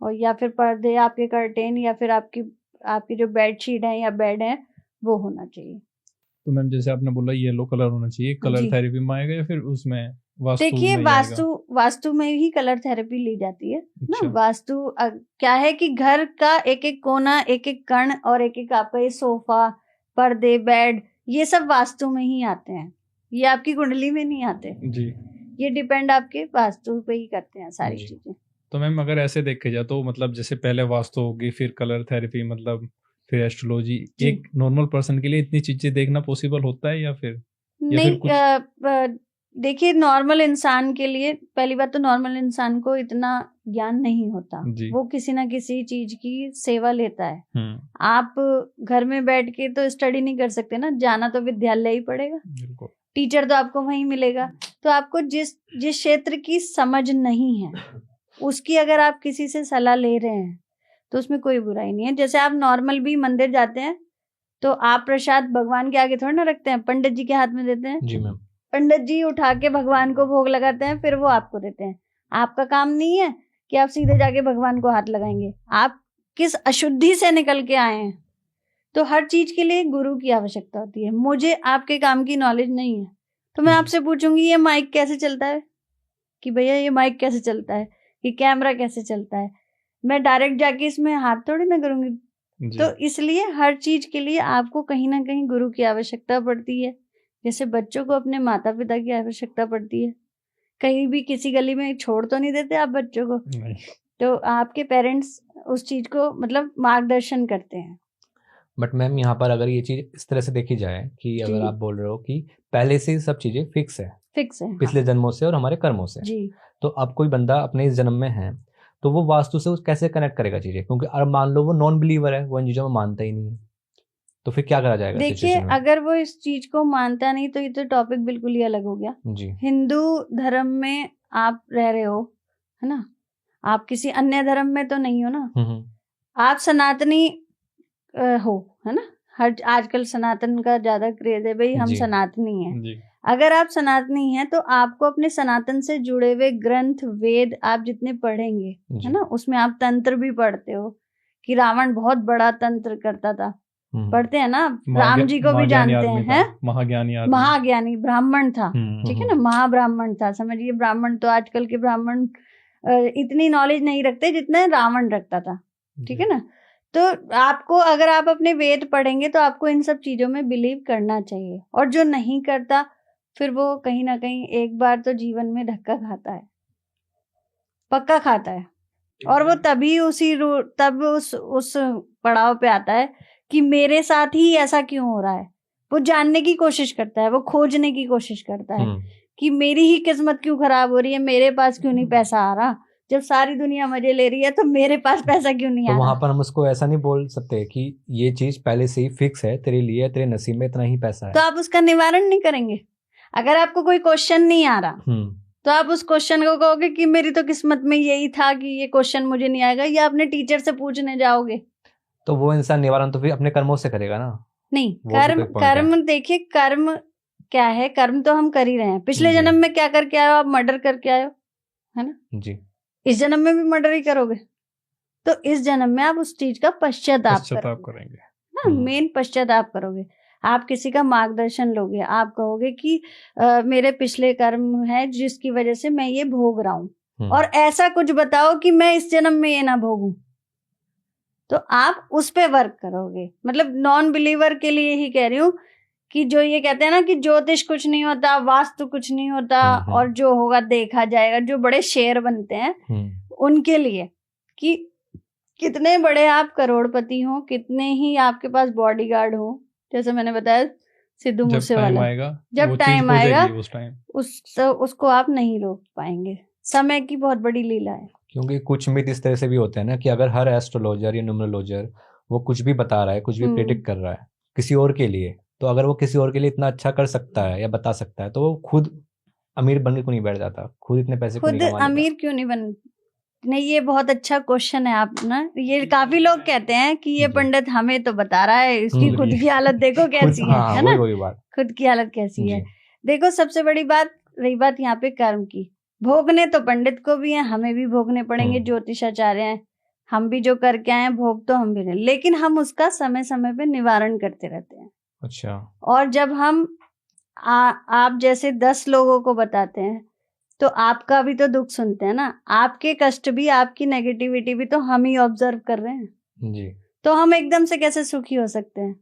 और या फिर पर्दे, आपके कर्टेन, या फिर आपकी जो बेडशीट है या बेड है वो होना चाहिए। तो मैम जैसे आपने बोला येलो कलर होना चाहिए, कलर थेरेपी में आएगा या फिर उसमें वास्तु? देखिए वास्तु में ही कलर थेरेपी ली जाती है ना। वास्तु क्या है कि घर का एक एक कोना, एक एक कण, और एक एक आपका ये सोफा, पर्दे, बेड, ये सब वास्तु में ही आते हैं, ये आपकी कुंडली में नहीं आते जी। ये डिपेंड आपके वास्तु पे ही करते हैं सारी चीजें। तो मैम अगर ऐसे देखे जाए तो मतलब जैसे पहले वास्तु होगी, फिर कलर थेरेपी, मतलब फिर एस्ट्रोलॉजी, एक नॉर्मल पर्सन के लिए इतनी चीजें देखना पॉसिबल होता है या फिर नहीं? देखिए नॉर्मल इंसान के लिए, पहली बात तो नॉर्मल इंसान को इतना ज्ञान नहीं होता, वो किसी ना किसी चीज की सेवा लेता है। आप घर में बैठ के तो स्टडी नहीं कर सकते ना, जाना तो विद्यालय ही पड़ेगा, टीचर तो आपको वहीं मिलेगा। तो आपको जिस क्षेत्र की समझ नहीं है उसकी अगर आप किसी से सलाह ले रहे हैं तो उसमें कोई बुराई नहीं है। जैसे आप नॉर्मल भी मंदिर जाते हैं तो आप प्रसाद भगवान के आगे थोड़ा ना रखते हैं, पंडित जी के हाथ में देते हैं जी मैम। पंडित जी उठा के भगवान को भोग लगाते हैं, फिर वो आपको देते हैं। आपका काम नहीं है कि आप सीधे जाके भगवान को हाथ लगाएंगे। आप किस अशुद्धि से निकल के आए हैं, तो हर चीज के लिए गुरु की आवश्यकता होती है। मुझे आपके काम की नॉलेज नहीं है, तो मैं आपसे पूछूंगी ये माइक कैसे चलता है, कि भैया ये माइक कैसे चलता है, ये कैमरा कैसे चलता है, मैं डायरेक्ट जाके इसमें हाथ थोड़ी ना करूंगी। तो इसलिए हर चीज के लिए आपको कहीं ना कहीं गुरु की आवश्यकता पड़ती है। जैसे बच्चों को अपने माता पिता की आवश्यकता पड़ती है, कहीं भी किसी गली में छोड़ तो नहीं देते आप बच्चों को, तो आपके पेरेंट्स उस चीज को मतलब मार्गदर्शन करते हैं। बट मैम यहाँ पर अगर ये चीज इस तरह से देखी जाए कि अगर आप बोल रहे हो कि पहले से सब चीजें फिक्स है पिछले जन्मों से और हमारे कर्मों से जी। तो अब कोई बंदा अपने इस जन्म में है तो वो वास्तु से कैसे कनेक्ट करेगा चीजें, क्योंकि अब मान लो वो नॉन बिलीवर है, वो इन चीजों में मानता ही नहीं है, तो फिर क्या करा जाएगा? देखिए अगर वो इस चीज को मानता नहीं तो ये तो टॉपिक बिल्कुल ही अलग हो गया जी। हिंदू धर्म में आप रह रहे हो है ना, आप किसी अन्य धर्म में तो नहीं हो ना, आप सनातनी हो है ना, हर आजकल सनातन का ज्यादा क्रेज है भाई, हम सनातनी हैं। अगर आप सनातनी हैं तो आपको अपने सनातन से जुड़े हुए ग्रंथ वेद आप जितने पढ़ेंगे है ना, उसमें आप तंत्र भी पढ़ते हो कि रावण बहुत बड़ा तंत्र करता था, पढ़ते हैं ना, राम जी को भी जानते हैं, महाज्ञानी ब्राह्मण था, ठीक है ना, महाब्राह्मण था, समझिए। ब्राह्मण तो आजकल के ब्राह्मण इतनी नॉलेज नहीं रखते जितना रावण रखता था, ठीक है ना। तो आपको अगर आप अपने वेद पढ़ेंगे तो आपको इन सब चीजों में बिलीव करना चाहिए, और जो नहीं करता फिर वो कहीं ना कहीं एक बार तो जीवन में धक्का खाता है, पक्का खाता है, और वो तभी तब उस पड़ाव पे आता है कि मेरे साथ ही ऐसा क्यों हो रहा है। वो जानने की कोशिश करता है, वो खोजने की कोशिश करता है कि मेरी ही किस्मत क्यों खराब हो रही है, मेरे पास क्यों नहीं पैसा आ रहा, जब सारी दुनिया मजे ले रही है तो मेरे पास पैसा क्यों नहीं आ रहा। वहां पर हम उसको ऐसा नहीं बोल सकते कि ये चीज पहले से ही फिक्स है तेरे लिए, तेरे नसीब में इतना ही पैसा है, तो आप उसका निवारण नहीं करेंगे। अगर आपको कोई क्वेश्चन नहीं आ रहा तो आप उस क्वेश्चन को कहोगे कि मेरी तो किस्मत में यही था कि ये क्वेश्चन मुझे नहीं आएगा, या अपने टीचर से पूछने जाओगे, तो वो इंसान निवारण तो फिर अपने कर्मों से करेगा ना। नहीं, कर्म देखिए, कर्म क्या है, कर्म तो हम कर ही रहे हैं। पिछले जन्म में क्या करके आए हो आप? मर्डर करके आए हो है ना जी। इस जन्म में भी मर्डर ही करोगे, तो इस जन्म में आप उस चीज का पश्चाताप करेंगे ना, मेन पश्चाताप करोगे। आप किसी का मार्गदर्शन लोगे, आप कहोगे कि मेरे पिछले कर्म है जिसकी वजह से मैं ये भोग रहा हूं, और ऐसा कुछ बताओ कि मैं इस जन्म में ये ना भोगूं, तो आप उस पे वर्क करोगे। मतलब नॉन बिलीवर के लिए ही कह रही हूँ कि जो ये कहते हैं ना कि ज्योतिष कुछ नहीं होता, वास्तु कुछ नहीं होता, और जो होगा देखा जाएगा, जो बड़े शेर बनते हैं उनके लिए, कि कितने बड़े आप करोड़पति हो, कितने ही आपके पास बॉडीगार्ड हो, जैसे मैंने बताया सिद्धू मूसेवाला, जब टाइम आएगा उसको आप नहीं रोक पाएंगे। समय की बहुत बड़ी लीला है। क्योंकि कुछ मिथ इस तरह से भी होते हैं ना कि अगर हर एस्ट्रोलॉजर या न्यूमरोलॉजर वो कुछ भी बता रहा है, कुछ भी प्रेडिक्ट कर रहा है किसी और के लिए, तो अगर वो किसी और के लिए इतना अच्छा कर सकता है या बता सकता है, तो वो खुद अमीर बन के क्यों नहीं बैठ जाता, खुद इतने पैसे खुद अमीर क्यों नहीं बन। नहीं, ये बहुत अच्छा क्वेश्चन है आप ना, ये काफी लोग कहते हैं कि ये पंडित हमें तो बता रहा है, इसकी खुद की हालत देखो कैसी है ना, खुद की हालत कैसी है। देखो सबसे बड़ी बात रही बात यहाँ पे कर्म की, भोगने तो पंडित को भी है, हमें भी भोगने पड़ेंगे, ज्योतिषाचार्य हैं, हम भी जो करके आए हैं भोग तो हम भी नहीं, लेकिन हम उसका समय समय पे निवारण करते रहते हैं। अच्छा। और जब हम आप जैसे 10 लोगों को बताते हैं तो आपका भी तो दुख सुनते हैं ना, आपके कष्ट भी, आपकी नेगेटिविटी भी तो हम ही ऑब्जर्व कर रहे हैं जी। तो हम एकदम से कैसे सुखी हो सकते हैं?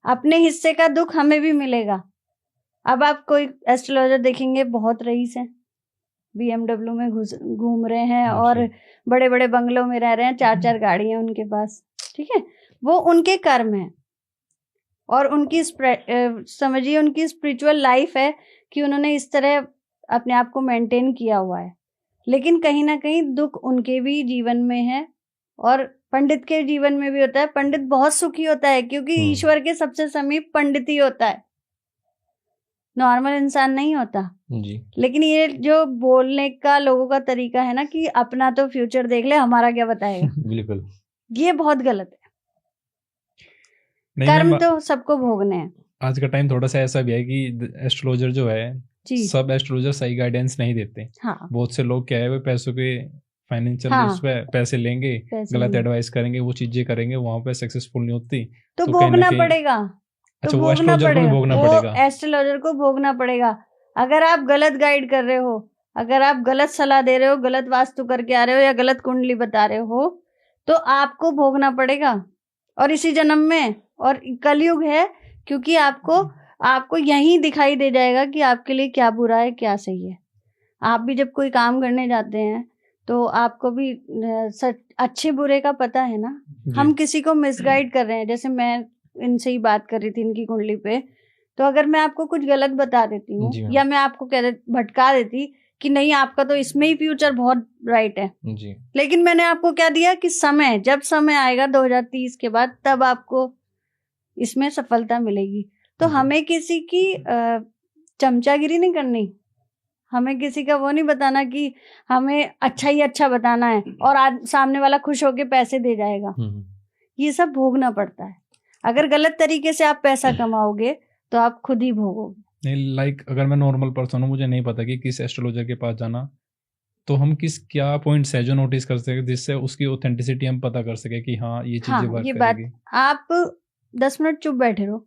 अपने हिस्से का दुख हमें भी मिलेगा। अब आप कोई एस्ट्रोलॉजर देखेंगे, बहुत रईस हैं, BMW में घूम रहे हैं और बड़े बड़े बंगलों में रह रहे हैं, 4-4 गाड़ी हैं उनके पास, ठीक है, वो उनके कर्म है, और उनकी समझिए उनकी स्पिरिचुअल लाइफ है कि उन्होंने इस तरह अपने आप को मेंटेन किया हुआ है। लेकिन कहीं ना कहीं दुख उनके भी जीवन में है, और पंडित के जीवन में भी होता है। पंडित बहुत सुखी होता है क्योंकि ईश्वर के सबसे समीप पंडित ही होता है, नॉर्मल इंसान नहीं होता जी। लेकिन ये जो बोलने का लोगों का तरीका है ना कि अपना तो फ्यूचर देख ले, हमारा क्या बताएगा बिल्कुल, ये बहुत गलत है। कर्म तो सबको भोगने हैं। आज का टाइम थोड़ा सा ऐसा भी है कि एस्ट्रोलॉजर जो है, सब एस्ट्रोलॉजर सही गाइडेंस नहीं देते। हाँ। बहुत से लोग क्या है वो पैसों के फाइनेंशियल उस पे पैसे लेंगे, गलत एडवाइस करेंगे, वो चीजें करेंगे, वहां पे सक्सेसफुल नहीं होती, तो भोगना पड़ेगा। तो भोगना पड़ेगा, वो एस्ट्रोलॉजर को भोगना पड़ेगा। अगर आप गलत गाइड कर रहे हो, अगर आप गलत सलाह दे रहे हो, गलत वास्तु करके आ रहे हो या गलत कुंडली बता रहे हो, तो आपको भोगना पड़ेगा। और इसी जन्म में, और कलयुग है, क्योंकि आपको यही दिखाई दे जाएगा कि आपके लिए क्या बुरा है क्या सही है। आप भी जब कोई काम करने जाते हैं तो आपको भी अच्छे बुरे का पता है ना। हम किसी को मिसगाइड कर रहे हैं, जैसे मैं इनसे ही बात कर रही थी इनकी कुंडली पे, तो अगर मैं आपको कुछ गलत बता देती हूँ या मैं आपको भटका देती कि नहीं आपका तो इसमें ही फ्यूचर बहुत ब्राइट है जी, लेकिन मैंने आपको क्या दिया कि जब समय आएगा 2030 के बाद, तब आपको इसमें सफलता मिलेगी। तो हमें किसी की चमचागिरी नहीं करनी, हमें किसी का वो नहीं बताना कि हमें अच्छा ही अच्छा बताना है और सामने वाला खुश होके पैसे दे जाएगा। ये सब भोगना पड़ता है। अगर गलत तरीके से आप पैसा कमाओगे तो आप खुद ही भोगोगे। नहीं, अगर मैं नॉर्मल पर्सन हूँ, मुझे नहीं पता कि किस एस्ट्रोलॉजर के पास जाना, तो हम क्या पॉइंट्स है जो नोटिस कर सके जिससे उसकी ऑथेंटिसिटी हम पता कर सके कि हाँ ये चीजें वर्क करेगी। आप 10 मिनट चुप बैठे रहो।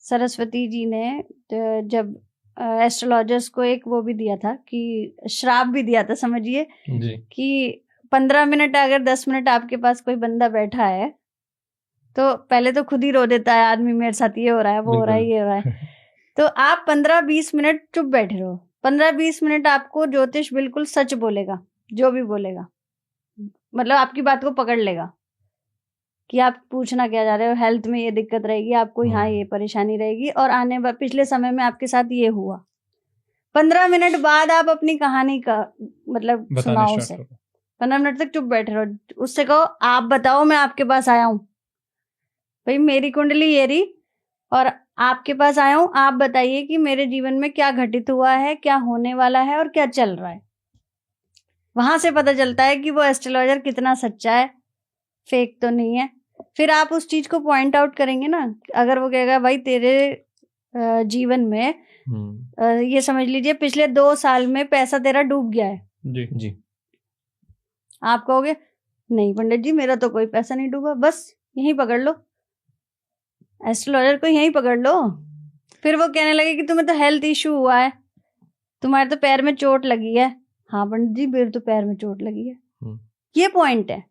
सरस्वती जी ने जब एस्ट्रोलॉजर्स को एक वो भी दिया था कि श्राप भी दिया था, समझिए कि 15 मिनट अगर 10 मिनट आपके पास कोई बंदा बैठा है तो पहले तो खुद ही रो देता है आदमी, मेरे साथ ये हो रहा है, वो हो रहा है, ये हो रहा है। तो आप 15-20 मिनट चुप बैठे रहो। 15-20 मिनट आपको ज्योतिष बिल्कुल सच बोलेगा, जो भी बोलेगा, मतलब आपकी बात को पकड़ लेगा कि आप पूछना क्या जा रहे हो। हेल्थ में ये दिक्कत रहेगी आपको, यहाँ ये परेशानी रहेगी, और पिछले समय में आपके साथ ये हुआ। 15 मिनट बाद आप अपनी कहानी का मतलब सुनाओ उसे। 15 मिनट तक चुप बैठे रहो, उससे कहो आप बताओ, मैं आपके पास आया हूँ भाई, मेरी कुंडली ये रही और आपके पास आया हूँ, आप बताइए कि मेरे जीवन में क्या घटित हुआ है, क्या होने वाला है और क्या चल रहा है। वहां से पता चलता है कि वो एस्ट्रोलॉजर कितना सच्चा है, फेक तो नहीं है। फिर आप उस चीज को पॉइंट आउट करेंगे ना। अगर वो कहेगा भाई तेरे जीवन में ये समझ लीजिए पिछले 2 साल में पैसा तेरा डूब गया है जी, आप कहोगे नहीं पंडित जी मेरा तो कोई पैसा नहीं डूबा, बस यहीं पकड़ लो, एस्ट्रोलॉजर को यहीं पकड़ लो। फिर वो कहने लगे कि तुम्हें तो हेल्थ इशू हुआ है, तुम्हारे तो पैर में चोट लगी है। हाँ पंडित जी मेरे तो पैर में चोट लगी है, ये पॉइंट है।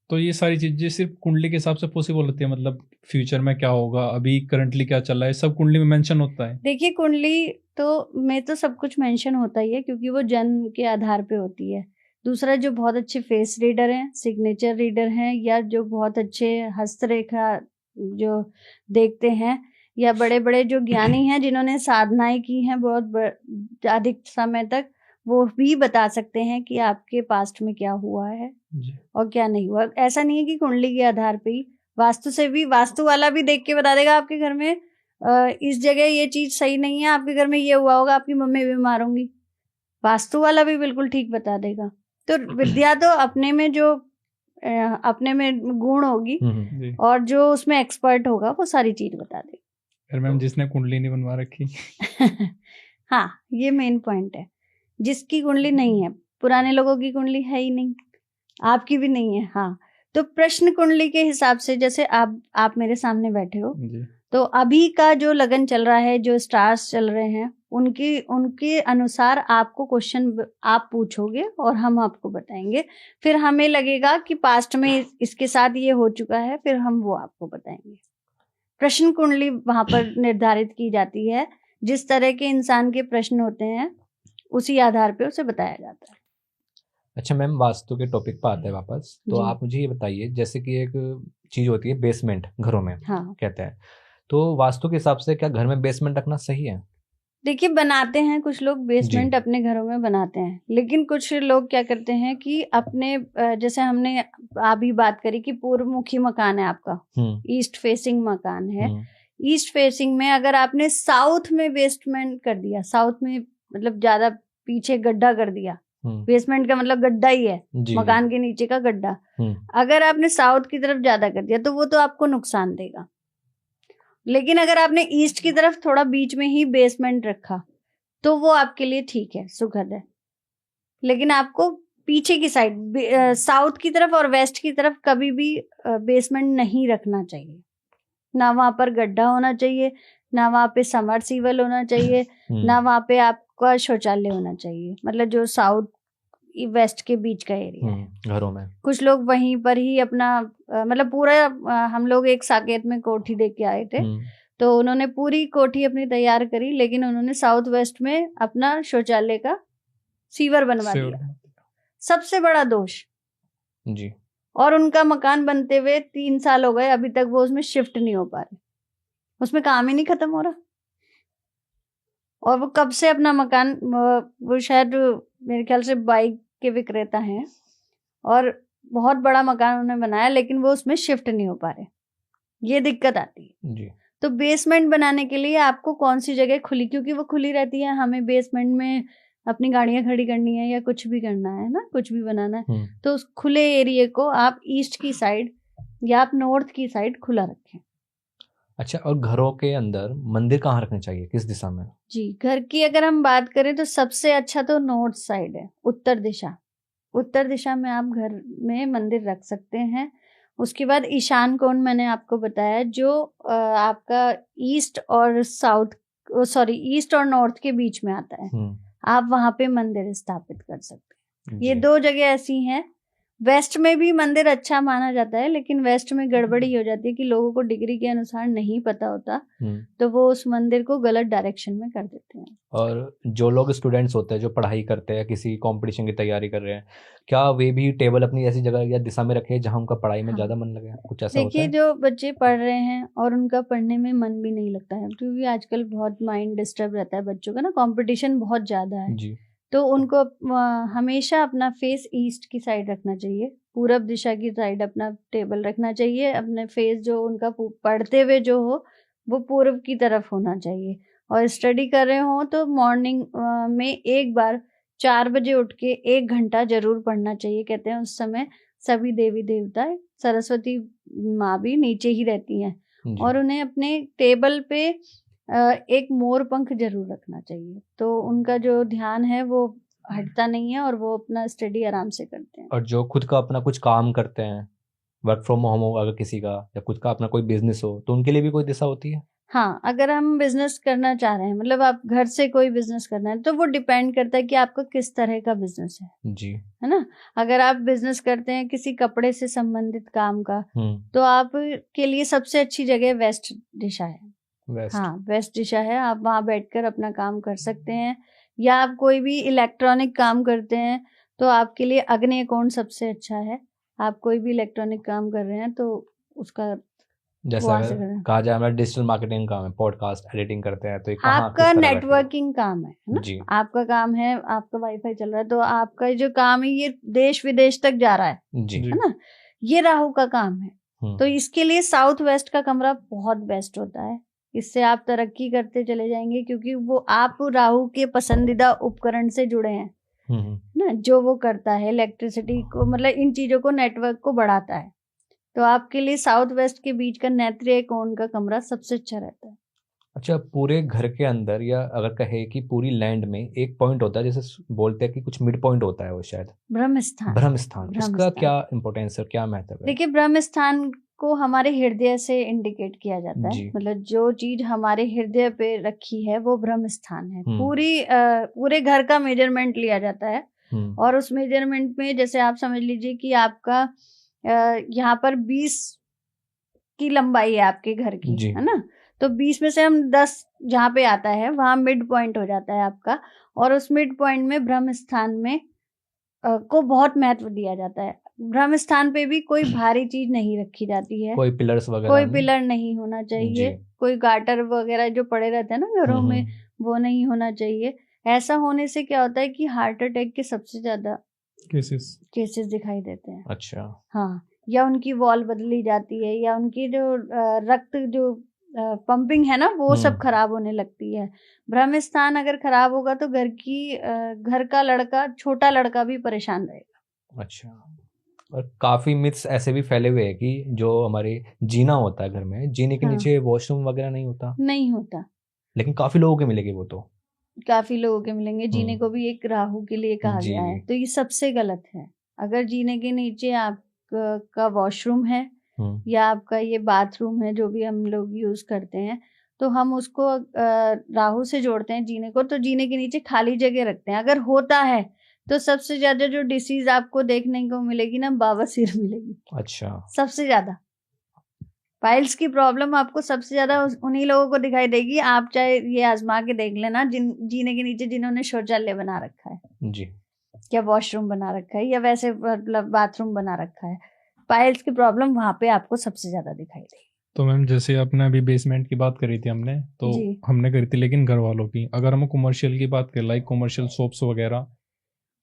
तो ये सारी चीजें सिर्फ कुंडली के हिसाब से पॉसिबल होती है, मतलब फ्यूचर में क्या होगा, अभी करंटली क्या चल रहा है, सब कुंडली में मेंशन होता है। देखिए कुंडली तो सब कुछ मेंशन होता ही है, क्योंकि वो जन्म के आधार पे होती है। दूसरा, जो बहुत अच्छे फेस रीडर हैं, सिग्नेचर रीडर हैं, या जो बहुत अच्छे हस्तरेखा जो देखते हैं, या बड़े बड़े जो ज्ञानी हैं जिन्होंने साधनाएं की हैं बहुत अधिक समय तक, वो भी बता सकते हैं कि आपके पास्ट में क्या हुआ है और क्या नहीं हुआ। ऐसा नहीं है कि कुंडली के आधार पे ही, वास्तु वाला भी देख के बता देगा आपके घर में इस जगह ये चीज सही नहीं है, आपके घर में ये हुआ होगा, आपकी मम्मी बीमार होंगी, वास्तु वाला भी बिल्कुल ठीक बता देगा। तो विद्या तो अपने में गुण होगी और जो उसमें एक्सपर्ट होगा वो सारी चीज बता देगा। मैम जिसने कुंडली नहीं बनवा रखी हाँ ये मेन पॉइंट है, जिसकी कुंडली नहीं है, पुराने लोगों की कुंडली है ही नहीं, आपकी भी नहीं है। हाँ तो प्रश्न कुंडली के हिसाब से, जैसे आप मेरे सामने बैठे हो तो अभी का जो लगन चल रहा है, जो स्टार्स चल रहे हैं, उनके अनुसार आपको क्वेश्चन आप पूछोगे और हम आपको बताएंगे। फिर हमें लगेगा कि पास्ट में इसके साथ ये हो चुका है, फिर हम वो आपको बताएंगे। प्रश्न कुंडली वहां पर निर्धारित की जाती है, जिस तरह के इंसान के प्रश्न होते हैं उसी आधार पे उसे बताया जाता है। अच्छा मैम, वास्तु के टॉपिक पर आते हैं वापस, तो आप मुझे ये बताइए, जैसे कि एक चीज होती है बेसमेंट घरों में, हाँ। कहते हैं, तो वास्तु के हिसाब से क्या घर में बेसमेंट रखना सही है? देखिए बनाते हैं कुछ लोग बेसमेंट अपने घरों में बनाते हैं, लेकिन कुछ लोग क्या करते हैं कि अपने, जैसे हमने अभी बात करी कि पूर्व मुखी मकान है आपका, ईस्ट फेसिंग मकान है, ईस्ट फेसिंग में अगर आपने साउथ में बेसमेंट कर दिया, साउथ में मतलब ज्यादा पीछे गड्ढा कर दिया, बेसमेंट का मतलब गड्ढा ही है, मकान के नीचे का गड्ढा, अगर आपने साउथ की तरफ ज्यादा कर दिया तो वो तो आपको नुकसान देगा। लेकिन अगर आपने ईस्ट की तरफ थोड़ा बीच में ही बेसमेंट रखा तो वो आपके लिए ठीक है, सुखद है। लेकिन आपको पीछे की साइड, साउथ की तरफ और वेस्ट की तरफ कभी भी बेसमेंट नहीं रखना चाहिए। ना वहां पर गड्ढा होना चाहिए, ना वहां पे समरसीबल होना चाहिए, ना वहां पे आपका शौचालय होना चाहिए। मतलब जो साउथ वेस्ट के बीच का एरिया है घरों में कुछ लोग वहीं पर ही अपना मतलब पूरा हम लोग एक साकेत में कोठी देख के आए थे, तो उन्होंने पूरी कोठी अपनी तैयार करी, लेकिन उन्होंने साउथ वेस्ट में अपना शौचालय का सीवर बनवा दिया। सबसे बड़ा दोष जी। और उनका मकान बनते हुए 3 साल हो गए, अभी तक वो उसमें शिफ्ट नहीं हो पा रहे, उसमें काम ही नहीं खत्म हो रहा। और वो कब से अपना मकान, वो शायद मेरे ख्याल से बाइक के विक्रेता हैं और बहुत बड़ा मकान उन्होंने बनाया, लेकिन वो उसमें शिफ्ट नहीं हो पा रहे, ये दिक्कत आती है जी। तो बेसमेंट बनाने के लिए आपको कौन सी जगह खुली, क्योंकि वो खुली रहती है, हमें बेसमेंट में अपनी गाड़ियां खड़ी करनी है या कुछ भी करना है ना, कुछ भी बनाना है, तो उस खुले एरिया को आप ईस्ट की साइड या आप नॉर्थ की साइड खुला रखें। अच्छा, और घरों के अंदर मंदिर कहाँ रखने चाहिए, किस दिशा में? जी, घर की अगर हम बात करें तो सबसे अच्छा तो नॉर्थ साइड है, उत्तर दिशा। उत्तर दिशा में आप घर में मंदिर रख सकते हैं। उसके बाद ईशान कोण मैंने आपको बताया, जो आपका ईस्ट और ईस्ट और नॉर्थ के बीच में आता है, आप वहां पे मंदिर स्थापित कर सकते हैं। ये 2 जगह ऐसी हैं। वेस्ट में भी मंदिर अच्छा माना जाता है, लेकिन वेस्ट में गड़बड़ी हो जाती है कि लोगों को डिग्री के अनुसार नहीं पता होता, तो वो उस मंदिर को गलत डायरेक्शन में कर देते हैं। और जो लोग स्टूडेंट्स होते हैं, जो पढ़ाई करते हैं, किसी कंपटीशन की तैयारी कर रहे हैं, क्या वे भी टेबल अपनी ऐसी जगह या दिशा में रखे जहां उनका पढ़ाई में ज्यादा मन लगे? कुछ ऐसा होता है? देखिए, जो बच्चे पढ़ रहे हैं और उनका पढ़ने में मन भी नहीं लगता है, क्योंकि आजकल बहुत माइंड डिस्टर्ब रहता है बच्चों का ना, कंपटीशन बहुत ज्यादा है जी। तो उनको हमेशा अपना फेस ईस्ट की साइड रखना चाहिए, पूरब दिशा की साइड अपना टेबल रखना चाहिए। अपने फेस जो उनका पढ़ते हुए जो हो वो पूर्व की तरफ होना चाहिए। और स्टडी कर रहे हो तो मॉर्निंग में एक बार 4 बजे उठ के 1 घंटा जरूर पढ़ना चाहिए। कहते हैं उस समय सभी देवी देवता, सरस्वती माँ भी नीचे ही रहती हैं और उन्हें अपने टेबल पे एक मोर पंख जरूर रखना चाहिए, तो उनका जो ध्यान है वो हटता नहीं है और वो अपना स्टडी आराम से करते हैं। और जो खुद का अपना कुछ काम करते हैं, वर्क फ्रॉम होम हो अगर किसी का, या खुद का अपना कोई बिजनेस हो, तो उनके लिए भी कोई दिशा होती है? हाँ, अगर हम बिजनेस करना चाह रहे हैं, मतलब आप घर से कोई बिजनेस करना है, तो वो डिपेंड करता है कि आपका किस तरह का बिजनेस है जी, है ना। अगर आप बिजनेस करते हैं किसी कपड़े से संबंधित काम का, तो आप के लिए सबसे अच्छी जगह वेस्ट दिशा है। हाँ, वेस्ट दिशा है, आप वहां बैठकर अपना काम कर सकते हैं। या आप कोई भी इलेक्ट्रॉनिक काम करते हैं तो आपके लिए आग्नेय कोण सबसे अच्छा है। आप कोई भी इलेक्ट्रॉनिक काम कर रहे हैं तो उसका जैसा कहा जाए हमारा डिजिटल मार्केटिंग काम है, पॉडकास्ट एडिटिंग करते हैं, तो ये आपका नेटवर्किंग काम है ना जी। आपका काम है, आपका वाईफाई चल रहा है तो आपका जो काम है ये देश विदेश तक जा रहा है जी, है ना, ये राहु का काम है। तो इसके लिए साउथ वेस्ट का कमरा बहुत बेस्ट होता है, इससे आप तरक्की करते चले जाएंगे, क्योंकि वो आप राहु के पसंदीदा उपकरण से जुड़े हैं ना, जो वो करता है इलेक्ट्रिसिटी को, मतलब इन चीजों को, नेटवर्क को बढ़ाता है। तो आपके लिए साउथ वेस्ट के बीच का नैत्रिय कोण का कमरा सबसे अच्छा रहता है। अच्छा, पूरे घर के अंदर, या अगर कहे कि पूरी लैंड में एक पॉइंट होता है, जैसे बोलते हैं कि कुछ मिड पॉइंट होता है, वो शायद ब्रह्म स्थान, उसका क्या इंपॉर्टेंस है, क्या महत्व है? देखिए, ब्रह्म स्थान को हमारे हृदय से इंडिकेट किया जाता है, मतलब जो चीज हमारे हृदय पे रखी है वो ब्रह्म स्थान है। पूरे घर का मेजरमेंट लिया जाता है और उस मेजरमेंट में जैसे आप समझ लीजिए कि आपका यहाँ पर 20 की लंबाई है आपके घर की, है ना, तो 20 में से हम 10 जहाँ पे आता है वहां मिड पॉइंट हो जाता है आपका, और उस मिड पॉइंट में ब्रह्म स्थान में को बहुत महत्व दिया जाता है। ब्रह्म स्थान पे भी कोई भारी चीज नहीं रखी जाती है, कोई पिलर्स वगैरह, कोई पिलर नहीं होना चाहिए, कोई गाटर वगैरह जो पड़े रहते हैं ना घरों में वो नहीं होना चाहिए। ऐसा होने से क्या होता है कि हार्ट अटैक के सबसे ज्यादा केसेस दिखाई देते हैं। अच्छा, हाँ, या उनकी वॉल बदली जाती है, या उनकी जो रक्त जो पंपिंग है ना वो सब खराब होने लगती है। ब्रह्म स्थान अगर खराब होगा तो घर का लड़का, छोटा लड़का भी परेशान रहेगा। अच्छा, और काफी मिथ्स ऐसे भी फैले हुए हैं कि जो हमारे जीना होता है घर में, जीने के नीचे वॉशरूम वगैरह नहीं होता, लेकिन काफी लोगों के मिलेंगे, वो तो काफी लोगों के मिलेंगे। जीने को भी एक राहु के लिए कहा गया है, तो ये सबसे गलत है। अगर जीने के नीचे आपका वॉशरूम है या आपका ये बाथरूम है जो भी हम लोग यूज करते हैं, तो हम उसको राहु से जोड़ते हैं जीने को, तो जीने के नीचे खाली जगह रखते हैं। अगर होता है तो सबसे ज्यादा जो डिसीज आपको देखने को मिलेगी ना, बवासीर मिलेगी। अच्छा। सबसे ज्यादा पाइल्स की प्रॉब्लम आपको सबसे ज्यादा उन्हीं लोगों को दिखाई देगी। आप चाहे ये आजमा के देख लेना, जीने के नीचे जिन्होंने शौचालय बना रखा है जी, या वॉशरूम बना रखा है या वैसे मतलब बाथरूम बना रखा है, पाइल्स की प्रॉब्लम वहां पे आपको सबसे ज्यादा दिखाई देगी। तो मैम जैसे आपने अभी बेसमेंट की बात करी थी हमने, तो हमने करी थी लेकिन घर वालों की, अगर हम कमर्शियल की बात करें, लाइक कमर्शियल शॉप्स वगैरह,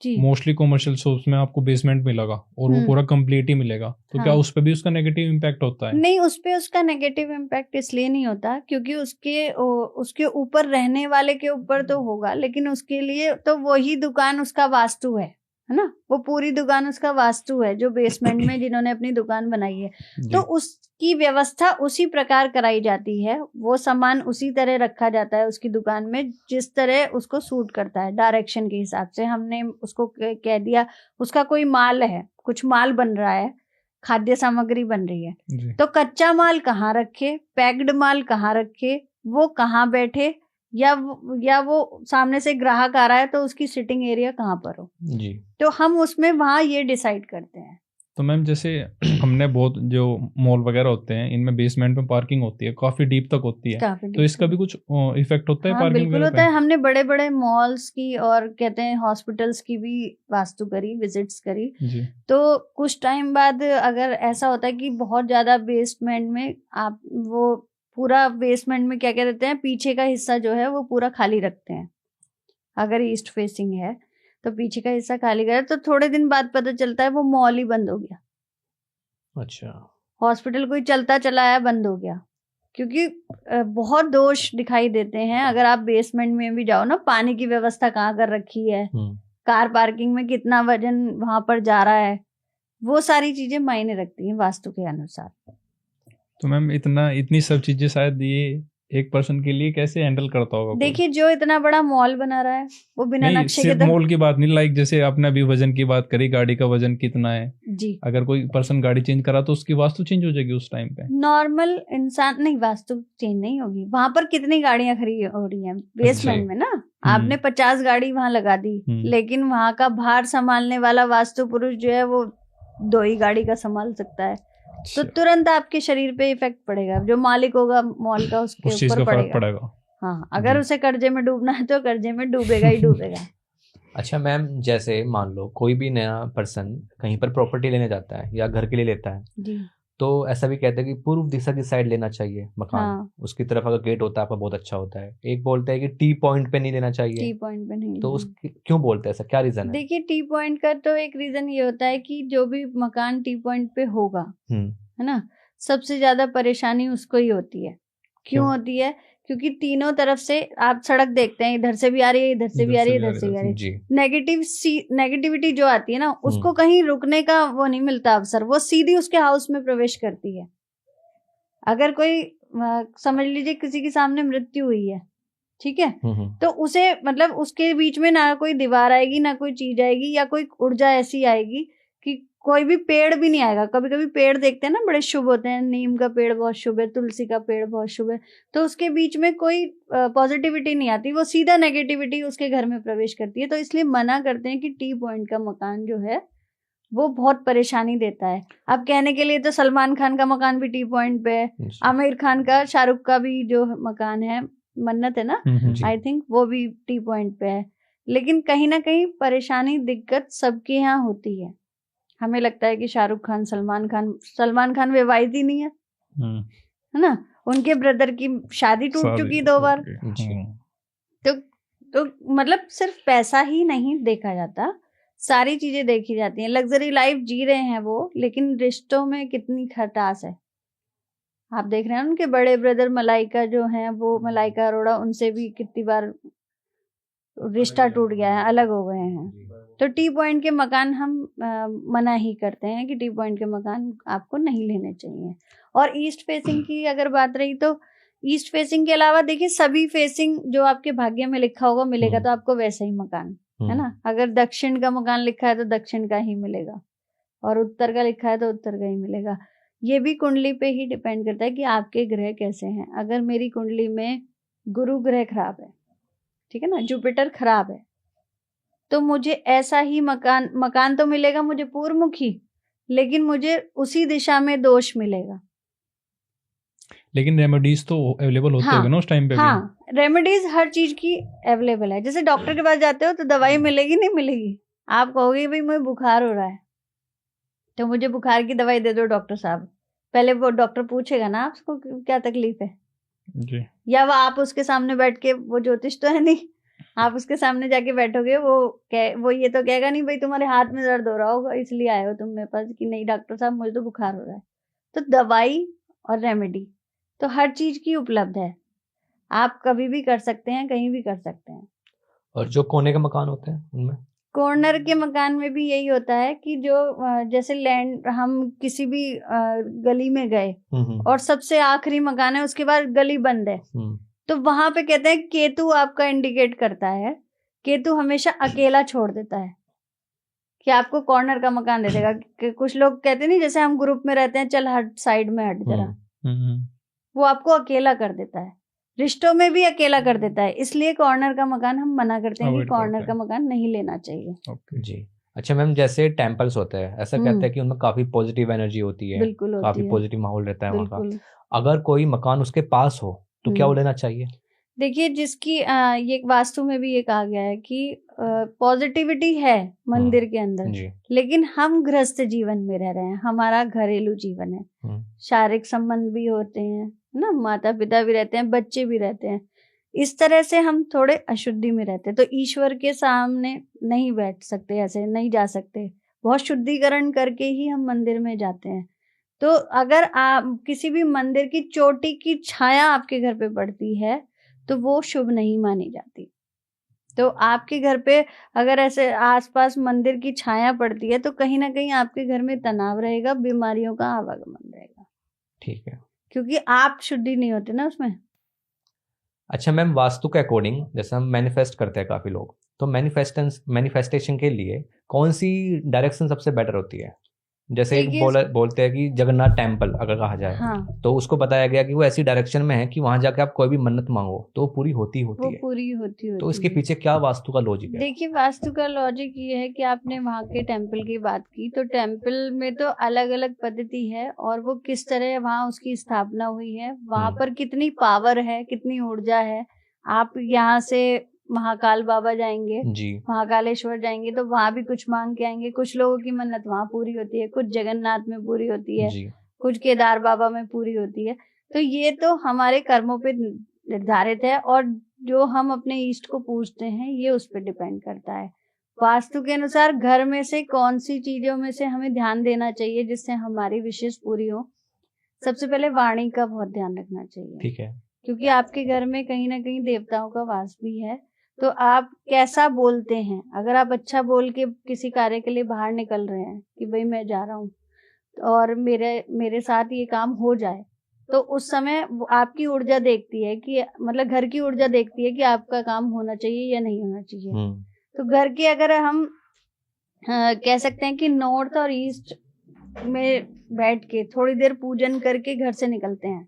मोस्टली कमर्शियल शॉप्स में आपको बेसमेंट मिलेगा और वो पूरा कंप्लीट ही मिलेगा, तो हाँ। क्या उस पे भी उसका नेगेटिव इम्पैक्ट होता है? नहीं, उस पे उसका नेगेटिव इम्पैक्ट इसलिए नहीं होता क्योंकि उसके ऊपर रहने वाले के ऊपर तो होगा, लेकिन उसके लिए तो वही दुकान उसका वास्तु है ना, वो पूरी दुकान उसका वास्तु है, जो बेसमेंट में जिन्होंने अपनी दुकान बनाई है, तो उसकी व्यवस्था उसी प्रकार कराई जाती है, वो सामान उसी तरह रखा जाता है उसकी दुकान में जिस तरह उसको सूट करता है। डायरेक्शन के हिसाब से हमने उसको कह दिया, उसका कोई माल है, कुछ माल बन रहा है, खाद्य सामग्री बन रही है, तो कच्चा माल कहाँ रखे, पैक्ड माल कहाँ रखे, वो कहाँ बैठे, या वो सामने से ग्राहक आ रहा है तो उसकी सिटिंग एरिया कहाँ पर हो जी, तो हम उसमें वहाँ ये डिसाइड करते हैं। तो मैम जैसे हमने बहुत जो मॉल वगैरह होते हैं इनमें बेसमेंट में पार्किंग होती है, काफी डीप तक होती है, तो इसका भी कुछ इफेक्ट होता है? हाँ, पार्किंग बिल्कुल होता है। हमने बड़े बड़े मॉल्स की और कहते हैं हॉस्पिटल्स की भी वास्तु करी, विजिट्स करी जी। तो कुछ टाइम बाद अगर ऐसा होता है कि बहुत ज्यादा बेसमेंट में आप वो पूरा बेसमेंट में क्या कहते हैं, पीछे का हिस्सा जो है वो पूरा खाली रखते हैं, अगर ईस्ट फेसिंग है तो पीछे का हिस्सा खाली करे, तो थोड़े दिन बाद पता चलता है वो मॉल ही बंद हो गया। अच्छा, हॉस्पिटल कोई चलता चला आया बंद हो गया, क्योंकि बहुत दोष दिखाई देते हैं। अगर आप बेसमेंट में भी जाओ ना, पानी की व्यवस्था कहाँ कर रखी है, कार पार्किंग में कितना वजन वहां पर जा रहा है, वो सारी चीजें मायने रखती हैं वास्तु के अनुसार। तो मैम इतनी सब चीजें शायद ये एक पर्सन के लिए कैसे हैंडल करता होगा? देखिए, जो इतना बड़ा मॉल बना रहा है वो बिना नक्शे के, मॉल की बात नहीं, लाइक जैसे आपने अभी वजन की बात करी, गाड़ी का वजन कितना है जी, अगर कोई पर्सन गाड़ी चेंज करा तो उसकी वास्तु चेंज हो जाएगी उस टाइम पे? नॉर्मल इंसान नहीं, वास्तु चेंज नहीं होगी। वहां पर कितनी गाड़ियां खड़ी हो रही हैं बेसमेंट में ना, आपने 50 गाड़ी वहां लगा दी, लेकिन वहां का भार संभालने वाला वास्तु पुरुष जो है वो 2 ही गाड़ी का संभाल सकता है, तो तुरंत आपके शरीर पे इफेक्ट पड़ेगा। जो मालिक होगा मॉल का उसके ऊपर पड़ेगा। हाँ, अगर उसे कर्जे में डूबना है तो कर्जे में डूबेगा ही डूबेगा। अच्छा मैम, जैसे मान लो कोई भी नया पर्सन कहीं पर प्रॉपर्टी लेने जाता है या घर के लिए लेता है जी, तो ऐसा भी कहते हैं कि पूर्व दिशा की साइड लेना चाहिए मकान। हाँ। उसकी तरफ अगर गेट होता है आपका बहुत अच्छा होता है। एक बोलते हैं कि टी पॉइंट पे नहीं लेना चाहिए, टी पॉइंट पे नहीं, तो उसकी क्यों बोलते हैं ऐसा, क्या रीजन है? देखिए, टी पॉइंट का तो एक रीजन ये होता है कि जो भी मकान टी पॉइंट पे होगा है ना, सबसे ज्यादा परेशानी उसको ही होती है। क्यों होती है? क्योंकि तीनों तरफ से आप सड़क देखते हैं, इधर से भी आ रही है, इधर से भी आ रही है, इधर से भी आ रही है। नेगेटिविटी जो आती है ना, उसको कहीं रुकने का वो नहीं मिलता अवसर, वो सीधी उसके हाउस में प्रवेश करती है। अगर कोई समझ लीजिए किसी के सामने मृत्यु हुई है, ठीक है, तो उसे मतलब उसके बीच में ना कोई दीवार आएगी, ना कोई चीज आएगी, या कोई ऊर्जा ऐसी आएगी कि कोई भी पेड़ भी नहीं आएगा। कभी कभी पेड़ देखते हैं ना, बड़े शुभ होते हैं, नीम का पेड़ बहुत शुभ है, तुलसी का पेड़ बहुत शुभ है, तो उसके बीच में कोई पॉजिटिविटी नहीं आती, वो सीधा नेगेटिविटी उसके घर में प्रवेश करती है। तो इसलिए मना करते हैं कि टी पॉइंट का मकान जो है वो बहुत परेशानी देता है। अब कहने के लिए तो सलमान खान का मकान भी टी पॉइंट पे है, आमिर खान का, शाहरुख का भी जो मकान है, मन्नत है ना, आई थिंक वो भी टी पॉइंट पे है। लेकिन कहीं ना कहीं परेशानी, दिक्कत सबके यहाँ होती है। हमें लगता है कि शाहरुख खान, सलमान खान विवाहित ही नहीं है ना, उनके ब्रदर की शादी टूट चुकी 2 बार। तो मतलब सिर्फ पैसा ही नहीं देखा जाता, सारी चीजें देखी जाती हैं। लग्जरी लाइफ जी रहे हैं वो, लेकिन रिश्तों में कितनी खटास है। आप देख रहे हैं उनके बड़े ब्रदर मलाइका जो हैं, वो मलाइका अरोड़ा, उनसे भी कितनी बार रिश्ता टूट गया है, अलग हो गए हैं। तो टी पॉइंट के मकान हम मना ही करते हैं कि टी पॉइंट के मकान आपको नहीं लेने चाहिए। और ईस्ट फेसिंग की अगर बात रही, तो ईस्ट फेसिंग के अलावा देखिए, सभी फेसिंग जो आपके भाग्य में लिखा होगा मिलेगा तो आपको वैसा ही मकान, है ना। अगर दक्षिण का मकान लिखा है तो दक्षिण का ही मिलेगा, और उत्तर का लिखा है तो उत्तर का ही मिलेगा। ये भी कुंडली पे ही डिपेंड करता है कि आपके ग्रह कैसे हैं। अगर मेरी कुंडली में गुरु ग्रह खराब है, ठीक है ना, जुपिटर खराब है, तो मुझे ऐसा ही मकान तो मिलेगा मुझे पूर्वमुखी, लेकिन मुझे उसी दिशा में दोष मिलेगा। लेकिन रेमेडीज तो अवेलेबल होते होंगे ना उस टाइम पे भी? हाँ, रेमेडीज हर चीज की अवेलेबल है। जैसे डॉक्टर के पास जाते हो तो दवाई मिलेगी, नहीं मिलेगी? आप कहोगे भाई मुझे बुखार हो रहा है तो मुझे बुखार की दवाई दे दो डॉक्टर साहब, पहले वो डॉक्टर पूछेगा ना आपको क्या तकलीफ है जी। या वो आप उसके सामने बैठ के, वो ज्योतिष तो है नहीं, आप उसके सामने जाके बैठोगे, वो ये तो कहेगा नहीं भाई तुम्हारे हाथ में दर्द हो रहा होगा इसलिए आए हो तुम मेरे पास, कि नहीं डॉक्टर साहब मुझे तो बुखार हो रहा है। तो दवाई और रेमेडी तो हर चीज की उपलब्ध है, आप कभी भी कर सकते हैं, कहीं भी कर सकते हैं। और जो कोने के मकान होते हैं उनमें? कॉर्नर के मकान में भी यही होता है कि जो जैसे लैंड, हम किसी भी गली में गए और सबसे आखिरी मकान है, उसके बाद गली बंद है, तो वहां पे कहते हैं केतु आपका इंडिकेट करता है। केतु हमेशा अकेला छोड़ देता है कि आपको कॉर्नर का मकान दे देगा। कुछ लोग कहते नहीं, जैसे हम ग्रुप में रहते हैं, चल हट साइड में हट जरा, वो आपको अकेला कर देता है, रिश्तों में भी अकेला कर देता है। इसलिए कॉर्नर का मकान हम मना करते हैं कि कॉर्नर का मकान नहीं लेना चाहिए। जी। अच्छा मैम, जैसे टेम्पल्स होते हैं, ऐसा कहते हैं कि उनमें काफी पॉजिटिव एनर्जी होती है, बिल्कुल होती काफी है, पॉजिटिव माहौल रहता है वहाँ का। बिल्कुल। अगर कोई मकान उसके पास हो तो क्या वो लेना चाहिए? देखिए, जिसकी ये वास्तु में भी ये कहा गया है कि पॉजिटिविटी है मंदिर के अंदर, लेकिन हम गृहस्थ जीवन में रह रहे हैं, हमारा घरेलू जीवन है, शारीरिक संबंध भी होते हैं ना, माता पिता भी रहते हैं, बच्चे भी रहते हैं, इस तरह से हम थोड़े अशुद्धि में रहते हैं। तो ईश्वर के सामने नहीं बैठ सकते, ऐसे नहीं जा सकते, बहुत शुद्धिकरण करके ही हम मंदिर में जाते हैं। तो अगर आप किसी भी मंदिर की चोटी की छाया आपके घर पे पड़ती है तो वो शुभ नहीं मानी जाती। तो आपके घर पे अगर ऐसे आसपास मंदिर की छाया पड़ती है तो कहीं ना कहीं आपके घर में तनाव रहेगा, बीमारियों का आवागमन रहेगा। ठीक है, क्योंकि आप शुद्धि नहीं होते ना उसमें। अच्छा मैम, वास्तु के अकॉर्डिंग जैसे हम मैनिफेस्ट करते हैं काफी लोग, तो मैनिफेस्टेशन के लिए कौन सी डायरेक्शन सबसे बेटर होती है? जैसे एक बोलते हैं कि जगन्नाथ टेम्पल अगर कहा जाए, तो उसको बताया गया कि वो ऐसी डायरेक्शन में है कि वहां जाके आप कोई भी मन्नत मांगो तो वो पूरी होती है। पूरी होती तो इसके पीछे क्या वास्तु का लॉजिक है? देखिए, वास्तु का लॉजिक ये है कि आपने वहाँ के टेम्पल की बात की, तो टेम्पल में तो अलग अलग पद्धति है और वो किस तरह वहाँ उसकी स्थापना हुई है, वहाँ पर कितनी पावर है, कितनी ऊर्जा है। आप यहाँ से महाकाल बाबा जाएंगे, महाकालेश्वर जाएंगे तो वहां भी कुछ मांग के आएंगे। कुछ लोगों की मन्नत वहां पूरी होती है, कुछ जगन्नाथ में पूरी होती है, कुछ केदार बाबा में पूरी होती है। तो ये तो हमारे कर्मों पे निर्धारित है और जो हम अपने ईष्ट को पूजते हैं ये उस पर डिपेंड करता है। वास्तु के अनुसार घर में से कौन सी चीजों में से हमें ध्यान देना चाहिए जिससे हमारी विशेष पूरी हो। सबसे पहले वाणी का बहुत ध्यान रखना चाहिए, ठीक है, क्योंकि आपके घर में कहीं ना कहीं देवताओं का वास भी है। तो आप कैसा बोलते हैं, अगर आप अच्छा बोल के किसी कार्य के लिए बाहर निकल रहे हैं कि भाई मैं जा रहा हूँ और मेरे साथ ये काम हो जाए, तो उस समय आपकी ऊर्जा देखती है कि मतलब घर की ऊर्जा देखती है कि आपका काम होना चाहिए या नहीं होना चाहिए। तो घर के अगर हम कह सकते हैं कि नॉर्थ और ईस्ट में बैठ के थोड़ी देर पूजन करके घर से निकलते हैं।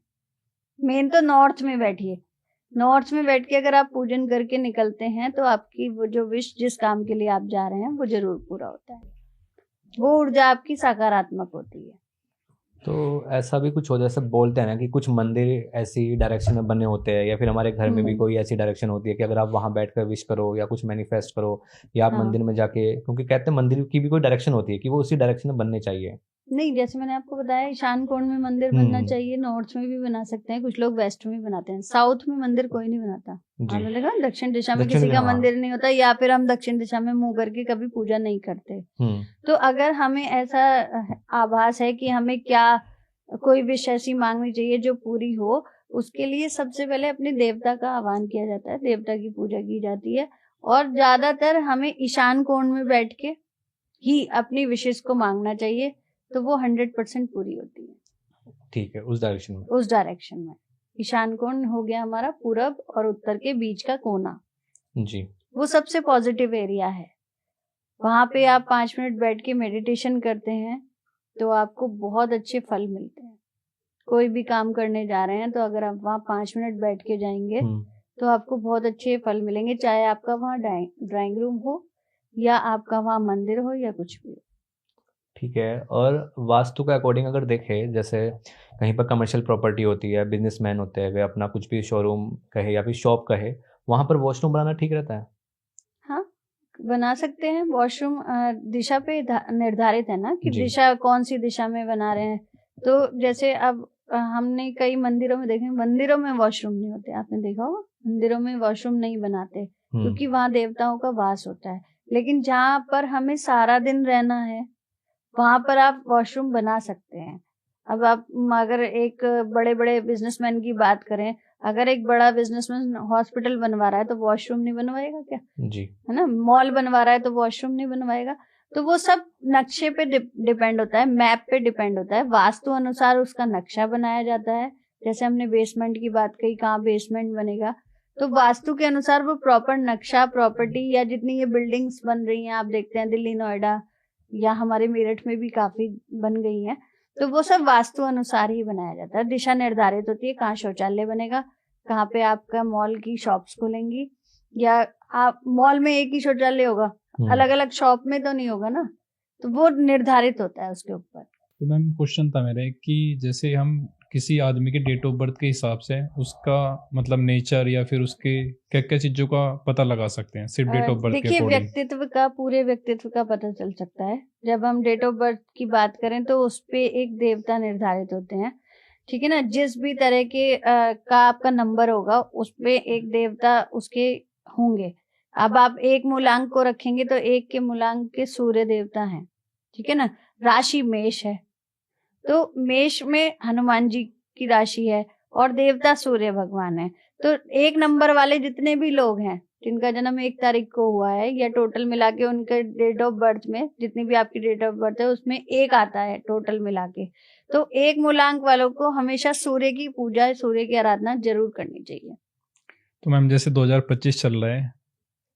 मेन तो नॉर्थ में बैठिए, नॉर्थ में बैठ के अगर आप पूजन करके निकलते हैं तो आपकी वो जो विश, जिस काम के लिए आप जा रहे हैं वो जरूर पूरा होता है। वो ऊर्जा आपकी सकारात्मक होती है। तो ऐसा भी कुछ हो, जैसे बोलते हैं ना कि कुछ मंदिर ऐसी डायरेक्शन में बने होते हैं या फिर हमारे घर में भी कोई ऐसी डायरेक्शन होती है कि अगर आप वहां बैठकर विश करो या कुछ मैनिफेस्ट करो या आप मंदिर में जाके, क्योंकि कहते हैं मंदिर की भी कोई डायरेक्शन होती है कि वो उसी डायरेक्शन में बनने चाहिए। नहीं, जैसे मैंने आपको बताया ईशान कोण में मंदिर बनना चाहिए, नॉर्थ में भी बना सकते हैं, कुछ लोग वेस्ट में बनाते हैं, साउथ में मंदिर कोई नहीं बनाता। आपने देखा दक्षिण दिशा में किसी का मंदिर नहीं होता, या फिर हम दक्षिण दिशा में मुंह करके कभी पूजा नहीं करते। तो अगर हमें ऐसा आभास है कि हमें क्या कोई विश ऐसी मांगनी चाहिए जो पूरी हो, उसके लिए सबसे पहले अपने देवता का आह्वान किया जाता है, देवता की पूजा की जाती है और ज्यादातर हमें ईशान कोण में बैठ के ही अपनी विशेष को मांगना चाहिए, तो वो 100% पूरी होती है। ठीक है, उस डायरेक्शन में ईशान कोण हो गया हमारा पूरब और उत्तर के बीच का कोना जी, वो सबसे पॉजिटिव एरिया है। वहां पे आप 5 मिनट बैठ के मेडिटेशन करते हैं तो आपको बहुत अच्छे फल मिलते हैं। कोई भी काम करने जा रहे हैं तो अगर आप वहाँ 5 मिनट बैठ के जाएंगे तो आपको बहुत अच्छे फल मिलेंगे, चाहे आपका वहाँ ड्राइंग रूम हो या आपका वहाँ मंदिर हो या कुछ भी हो। ठीक है। और वास्तु के अकॉर्डिंग अगर देखें, जैसे कहीं पर कमर्शियल प्रॉपर्टी होती है, बिजनेसमैन होते हैं, वे अपना कुछ भी शोरूम कहे या फिर शॉप कहे, वहाँ पर वॉशरूम बनाना ठीक रहता है? हाँ, बना सकते हैं। वॉशरूम दिशा पे निर्धारित है ना कि दिशा कौन सी दिशा में बना रहे हैं। तो जैसे अब हमने कई मंदिरों में देखे, मंदिरों में वॉशरूम नहीं होते, आपने देखा होगा, मंदिरों में वॉशरूम नहीं बनाते क्योंकि वहाँ देवताओं का वास होता है। लेकिन जहाँ पर हमें सारा दिन रहना है वहां पर आप वॉशरूम बना सकते हैं। अब आप अगर एक बड़े बड़े बिजनेसमैन की बात करें, अगर एक बड़ा बिजनेसमैन हॉस्पिटल बनवा रहा है तो वॉशरूम नहीं बनवाएगा क्या? जी, है ना। मॉल बनवा रहा है तो वॉशरूम नहीं बनवाएगा। तो वो सब नक्शे पे डिपेंड होता है, मैप पे डिपेंड होता है, वास्तु अनुसार उसका नक्शा बनाया जाता है। जैसे हमने बेसमेंट की बात कही, कहाँ बेसमेंट बनेगा, तो वास्तु के अनुसार वो प्रॉपर नक्शा, प्रॉपर्टी या जितनी ये बिल्डिंग्स बन रही हैं, आप देखते हैं दिल्ली, नोएडा या हमारे मेरठ में भी काफी बन गई हैं, तो वो सब वास्तु अनुसार ही बनाया जाता है। दिशा निर्धारित होती है, कहाँ शौचालय बनेगा, कहाँ पे आपका मॉल की शॉप्स खुलेंगी, या आप मॉल में एक ही शौचालय होगा, अलग अलग शॉप में तो नहीं होगा ना, तो वो निर्धारित होता है उसके ऊपर। तो मैम क्वेश्चन था मेरे कि जैसे हम किसी आदमी के डेट ऑफ बर्थ के हिसाब से उसका मतलब नेचर या फिर उसके क्या क्या चीजों का पता लगा सकते हैं सिर्फ डेट ऑफ बर्थ के देखिए, अकॉर्डिंग? व्यक्तित्व का, पूरे व्यक्तित्व का पता चल सकता है। जब हम डेट ऑफ बर्थ की बात करें तो उस पे एक देवता निर्धारित होते हैं, ठीक है ना। जिस भी तरह के का आपका नंबर होगा उस पे एक देवता उसके होंगे। अब आप एक मूलांक को रखेंगे तो एक के मूलांक के सूर्य देवता हैं, ठीक है ना। राशि मेष है तो मेष में हनुमान जी की राशि है और देवता सूर्य भगवान है। तो एक नंबर वाले जितने भी लोग हैं जिनका जन्म 1 तारीख को हुआ है, या टोटल मिला के उनके डेट ऑफ बर्थ में जितनी भी आपकी डेट ऑफ बर्थ है उसमें 1 आता है टोटल मिला के, तो एक मूलांक वालों को हमेशा सूर्य की पूजा, सूर्य की आराधना जरूर करनी चाहिए। तो मैम जैसे 2025 चल रहा है,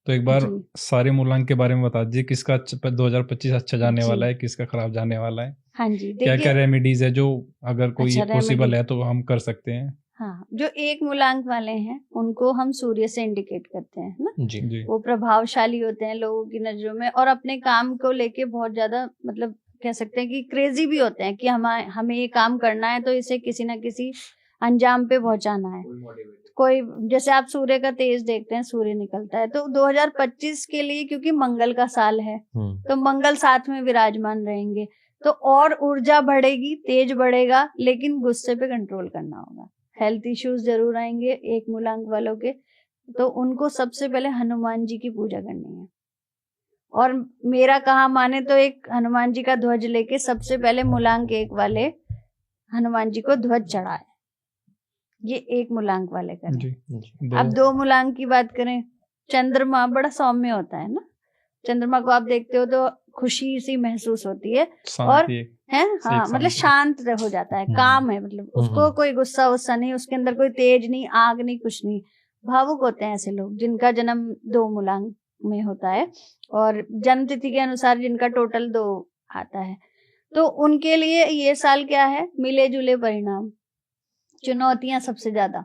तो एक बार सारे मूलांक के बारे में बता दीजिए, किसका 2025 अच्छा जाने वाला है, किसका खराब जाने वाला है। हाँ जी, क्या क्या रेमेडीज है जो अगर कोई अच्छा, पॉसिबल है तो हम कर सकते हैं? हाँ, जो एक मूलांक वाले हैं उनको हम सूर्य से इंडिकेट करते हैं ना जी। वो प्रभावशाली होते हैं लोगों की नजरों में और अपने काम को लेके बहुत ज्यादा, मतलब कह सकते हैं कि क्रेजी भी होते हैं कि हमें ये काम करना है तो इसे किसी ना किसी अंजाम पे पहुंचाना है। कोई जैसे आप सूर्य का तेज देखते हैं, सूर्य निकलता है, तो 2025 के लिए क्योंकि मंगल का साल है तो मंगल साथ में विराजमान रहेंगे, तो और ऊर्जा बढ़ेगी, तेज बढ़ेगा, लेकिन गुस्से पे कंट्रोल करना होगा। हेल्थ इश्यूज जरूर आएंगे एक मूलांक वालों के, तो उनको सबसे पहले हनुमान जी की पूजा करनी है। और मेरा कहा माने तो एक हनुमान जी का ध्वज लेके सबसे पहले मूलांक 1 वाले हनुमान जी को ध्वज चढ़ाए, ये एक मूलांक वाले करें। अब 2 मूलांक की बात करें, चंद्रमा बड़ा सौम्य होता है ना, चंद्रमा को आप देखते हो तो खुशी सी महसूस होती है और है, हाँ, मतलब शांत हो जाता है, काम है, मतलब उसको कोई गुस्सा वुस्सा नहीं, उसके अंदर कोई तेज नहीं, आग नहीं, कुछ नहीं। भावुक होते हैं ऐसे लोग जिनका जन्म 2 मूलांक में होता है और जन्म तिथि के अनुसार जिनका टोटल 2 आता है, तो उनके लिए ये साल क्या है, मिले जुले परिणाम, चुनौतियां सबसे ज्यादा,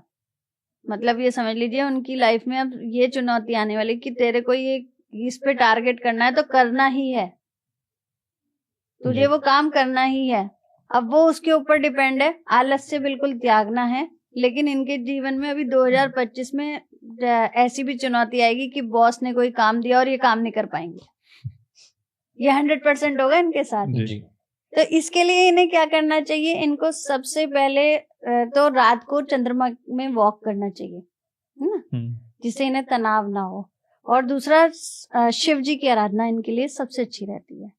मतलब ये समझ लीजिए उनकी लाइफ में अब ये चुनौती आने वाली कि तेरे को ये इस पे टारगेट करना है तो करना ही है, तुझे वो काम करना ही है। अब वो उसके ऊपर डिपेंड है, आलस्य बिल्कुल त्यागना है। लेकिन इनके जीवन में अभी 2025 में ऐसी भी चुनौती आएगी कि बॉस ने कोई काम दिया और ये काम नहीं कर पाएंगे, ये 100% होगा इनके साथ। तो इसके लिए इन्हें क्या करना चाहिए, इनको सबसे पहले तो रात को चंद्रमा में वॉक करना चाहिए, है ना, जिससे इन्हें तनाव ना हो। और दूसरा, शिव जी की आराधना इनके लिए सबसे अच्छी रहती है,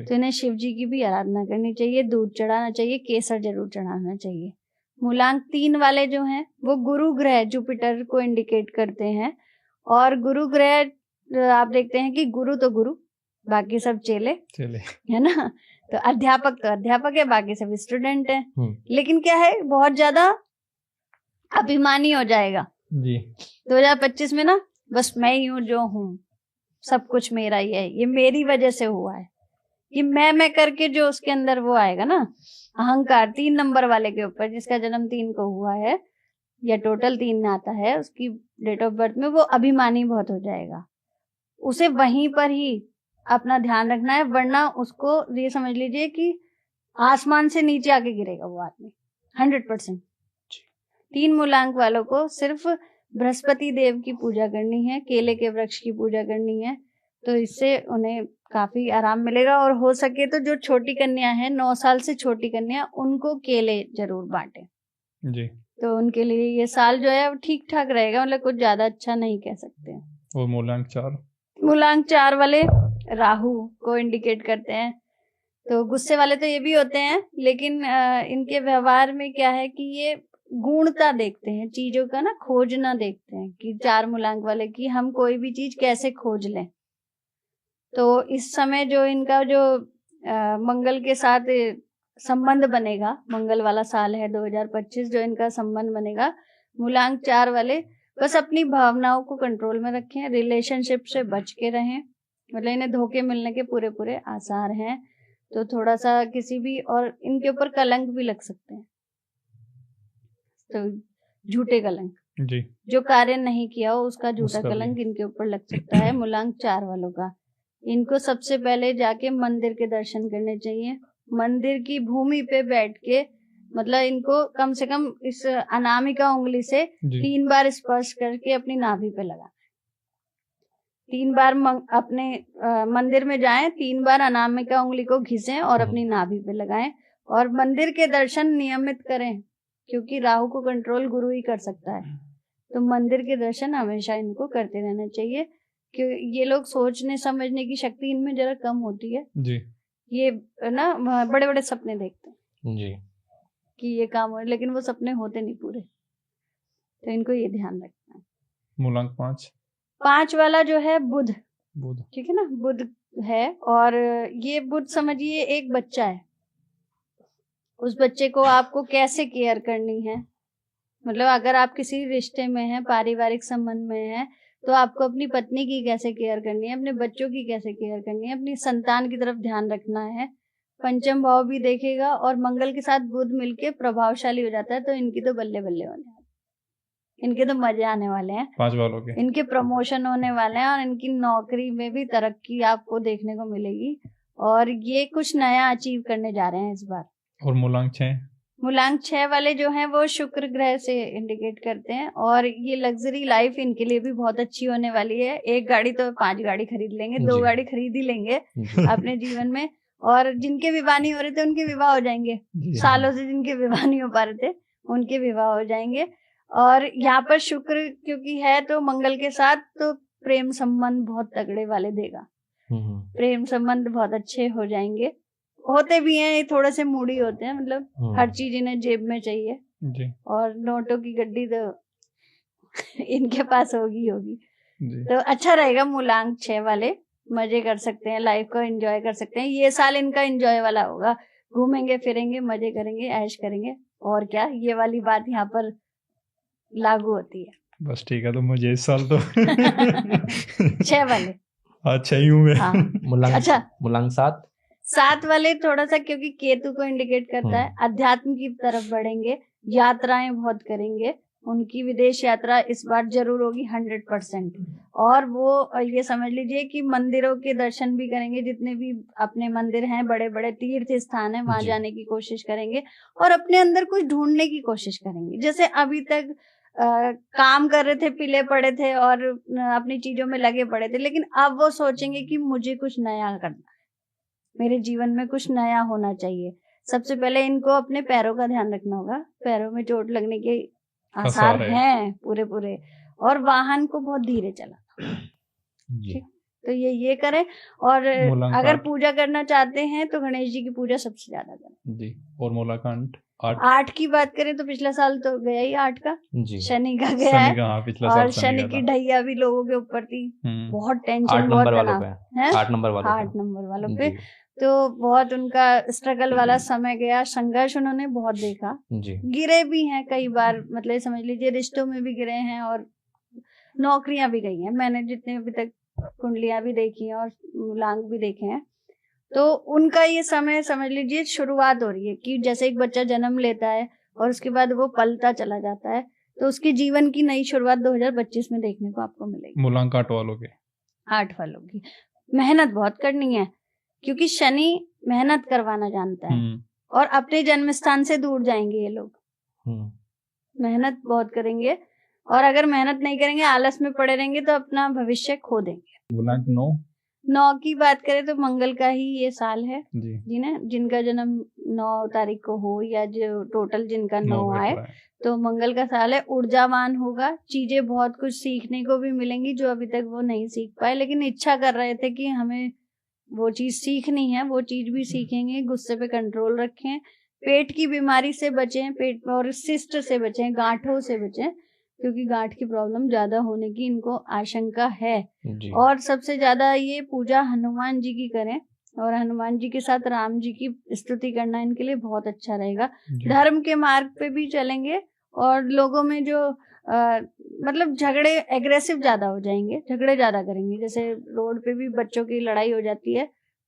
तो इन्हें शिव जी की भी आराधना करनी चाहिए, दूध चढ़ाना चाहिए, केसर जरूर चढ़ाना चाहिए। मूलांक 3 वाले जो हैं वो गुरु ग्रह जुपिटर को इंडिकेट करते हैं, और गुरु ग्रह आप देखते हैं कि गुरु तो गुरु, बाकी सब चेले है ना, तो अध्यापक है, बाकी सब स्टूडेंट हैं। लेकिन क्या है, बहुत ज्यादा अभिमानी हो जाएगा जी 2025 में ना, बस मैं ही हूँ जो हूँ, सब कुछ मेरा ही है, ये मेरी वजह से हुआ है, कि मैं करके जो उसके अंदर वो आएगा ना अहंकार 3 नंबर वाले के ऊपर, जिसका जन्म 3 को हुआ है या टोटल 3 में आता है, उसकी डेट ऑफ बर्थ में वो अभिमानी बहुत हो जाएगा। उसे वहीं पर ही अपना ध्यान रखना है, वरना उसको ये समझ लीजिए कि आसमान से नीचे आके गिरेगा वो आदमी 100%। 3 मूलांक वालों को सिर्फ बृहस्पति देव की पूजा करनी है, केले के वृक्ष की पूजा करनी है, तो इससे उन्हें काफी आराम मिलेगा। और हो सके तो जो छोटी कन्या है, 9 साल से छोटी कन्या, उनको केले जरूर बांटे जी। तो उनके लिए ये साल जो है ठीक ठाक रहेगा, मतलब कुछ ज्यादा अच्छा नहीं कह सकते हैं। और मूलांक 4 वाले राहु को इंडिकेट करते हैं। तो गुस्से वाले तो ये भी होते हैं, लेकिन इनके व्यवहार में क्या है कि ये गुणता देखते हैं, चीजों का ना खोजना देखते हैं कि 4 मूलांक वाले की हम कोई भी चीज कैसे खोज लें। तो इस समय जो इनका जो मंगल के साथ संबंध बनेगा, मंगल वाला साल है 2025 जो इनका संबंध बनेगा, मूलांक 4 वाले बस अपनी भावनाओं को कंट्रोल में रखें, रिलेशनशिप से बच के रहें, मतलब इन्हें धोखे मिलने के पूरे पूरे आसार हैं। तो थोड़ा सा किसी भी, और इनके ऊपर कलंक भी लग सकते हैं, तो झूठे कलंक जी, जो कार्य नहीं किया हो उसका झूठा कलंक इनके ऊपर लग सकता है मूलांक 4 वालों का। इनको सबसे पहले जाके मंदिर के दर्शन करने चाहिए, मंदिर की भूमि पे बैठ के, मतलब इनको कम से कम इस अनामिका उंगली से 3 बार स्पर्श करके अपनी नाभि पे लगा, 3 बार अपने मंदिर में जाएं, 3 बार अनामिका उंगली को घिसें और अपनी नाभि पे लगाएं, और मंदिर के दर्शन नियमित करें, क्योंकि राहु को कंट्रोल गुरु ही कर सकता है। तो मंदिर के दर्शन हमेशा इनको करते रहना चाहिए, क्योंकि ये लोग सोचने समझने की शक्ति इनमें जरा कम होती है जी। ये ना बड़े बड़े सपने देखते हैं जी कि ये काम हो, लेकिन वो सपने होते नहीं पूरे, तो इनको ये ध्यान रखना है। मूलांक 5 वाला जो है बुध, ठीक है ना, बुध है, और ये बुध समझिए एक बच्चा है, उस बच्चे को आपको कैसे केयर करनी है, मतलब अगर आप किसी रिश्ते में हैं, पारिवारिक संबंध में हैं, तो आपको अपनी पत्नी की कैसे केयर करनी है, अपने बच्चों की कैसे केयर करनी है, अपनी संतान की तरफ ध्यान रखना है। पंचम भाव भी देखेगा, और मंगल के साथ बुध मिलके प्रभावशाली हो जाता है, तो इनकी तो बल्ले बल्ले होने वाले, इनके तो मजे आने वाले हैं, 5 वालों के इनके प्रमोशन होने वाले हैं, और इनकी नौकरी में भी तरक्की आपको देखने को मिलेगी, और ये कुछ नया अचीव करने जा रहे हैं इस बार। और मूलांक 6 वाले जो हैं वो शुक्र ग्रह से इंडिकेट करते हैं, और ये लग्जरी लाइफ इनके लिए भी बहुत अच्छी होने वाली है। 1 गाड़ी तो 5 गाड़ी खरीद लेंगे, 2 गाड़ी खरीद ही लेंगे अपने जीवन में, और जिनके विवाह नहीं हो रहे थे उनके विवाह हो जाएंगे, सालों से जिनके विवाह नहीं हो पा रहे थे उनके विवाह हो जाएंगे। और यहाँ पर शुक्र क्योंकि है तो मंगल के साथ, तो प्रेम संबंध बहुत तगड़े वाले देगा, प्रेम संबंध बहुत अच्छे हो जाएंगे, होते भी हैं, ये थोड़े से मूडी होते हैं, मतलब हर चीज इन्हें जेब में चाहिए जी। और नोटों की गड्डी तो इनके पास होगी तो अच्छा रहेगा। मूलांक 6 वाले मजे कर सकते हैं, लाइफ को एंजॉय कर सकते हैं, ये साल इनका एंजॉय वाला होगा, घूमेंगे फिरेंगे, मजे करेंगे, ऐश करेंगे, और क्या, ये वाली बात यहाँ पर लागू होती है। बस ठीक है, तो मुझे इस साल तो 6 वाले अच्छा ही हूँ मैं। हाँ। अच्छा, मूलांक 7 वाले थोड़ा सा, क्योंकि केतु को इंडिकेट करता है, अध्यात्म की तरफ बढ़ेंगे, यात्राएं बहुत करेंगे, उनकी विदेश यात्रा इस बार जरूर होगी 100%, और वो ये समझ लीजिए कि मंदिरों के दर्शन भी करेंगे, जितने भी अपने मंदिर हैं, बड़े बड़े तीर्थ स्थान है, वहां जाने की कोशिश करेंगे, और अपने अंदर कुछ ढूंढने की कोशिश करेंगे। जैसे अभी तक काम कर रहे थे, पीले पड़े थे और अपनी चीजों में लगे पड़े थे, लेकिन अब वो सोचेंगे कि मुझे कुछ नया करना है, मेरे जीवन में कुछ नया होना चाहिए। सबसे पहले इनको अपने पैरों का ध्यान रखना होगा, पैरों में चोट लगने के आसार हैं पूरे, और वाहन को बहुत धीरे चलाना, ठीक, तो ये करें। और अगर पूजा करना चाहते हैं तो गणेश जी की पूजा सबसे ज्यादा करें जी। और मूलांक 8 की बात करें तो पिछला साल तो गया ही 8 का जी। शनि का गया है, और शनि की ढैया भी लोगों के ऊपर थी, बहुत टेंशन, बहुत तनाव है 8 नंबर वालों पे, तो बहुत उनका स्ट्रगल वाला समय गया, संघर्ष उन्होंने बहुत देखा, गिरे भी हैं कई बार, मतलब समझ लीजिए रिश्तों में भी गिरे हैं, और नौकरियां भी गई हैं। मैंने जितने अभी तक कुंडलियां भी देखी हैं और मूलांक भी देखे हैं, तो उनका ये समय समझ लीजिए शुरुआत हो रही है कि जैसे एक बच्चा जन्म लेता है और उसके बाद वो पलता चला जाता है, तो उसके जीवन की नई शुरुआत 2025 में देखने को आपको मिलेगी। मूलांक 8 वालों की मेहनत बहुत करनी है, क्योंकि शनि मेहनत करवाना जानता है और अपने जन्म स्थान से दूर जाएंगे ये लोग। मेहनत बहुत करेंगे, और अगर मेहनत नहीं करेंगे, आलस में पड़े रहेंगे, तो अपना भविष्य खो देंगे। मूलांक 9 की बात करें तो मंगल का ही ये साल है जी ना, जिनका जन्म 9 तारीख को हो या जो टोटल जिनका 9 आए, तो मंगल का साल है। ऊर्जावान होगा, चीजें बहुत कुछ सीखने को भी मिलेंगी जो अभी तक वो नहीं सीख पाए, लेकिन इच्छा कर रहे थे कि हमें वो चीज सीखनी है, वो चीज भी सीखेंगे। गुस्से पे कंट्रोल रखें, पेट की बीमारी से बचें, पेट में और सिस्ट से बचें, गांठों से बचें, क्योंकि गांठ की प्रॉब्लम ज्यादा होने की इनको आशंका है। और सबसे ज्यादा ये पूजा हनुमान जी की करें, और हनुमान जी के साथ राम जी की स्तुति करना इनके लिए बहुत अच्छा रहेगा। धर्म के मार्ग पे भी चलेंगे, और लोगों में जो मतलब झगड़े एग्रेसिव ज्यादा हो जाएंगे, झगड़े ज्यादा करेंगे। जैसे रोड पे भी बच्चों की लड़ाई हो जाती है,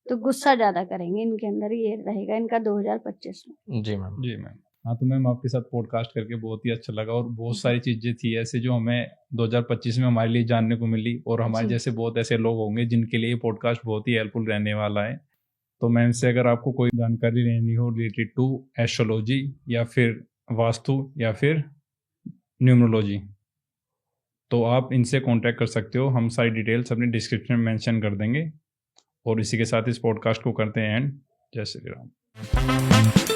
तो गुस्सा ज्यादा करेंगे, इनके अंदर ये रहेगा इनका 2025 में। जी मैम। हाँ, तो मैम आपके साथ पॉडकास्ट करके बहुत ही अच्छा लगा, और बहुत सारी चीजें थी ऐसे जो हमें 2025 में हमारे लिए जानने को मिली, और हमारे जैसे बहुत ऐसे लोग होंगे जिनके लिए पॉडकास्ट बहुत ही हेल्पफुल रहने वाला है। तो मैम से अगर आपको कोई जानकारी लेनी हो रिलेटेड टू एस्ट्रोलॉजी या फिर वास्तु या फिर न्यूमरोलॉजी, तो आप इनसे कांटेक्ट कर सकते हो। हम सारी डिटेल्स अपने डिस्क्रिप्शन में मेंशन कर देंगे। और इसी के साथ इस पॉडकास्ट को करते हैं एंड। जय श्री राम।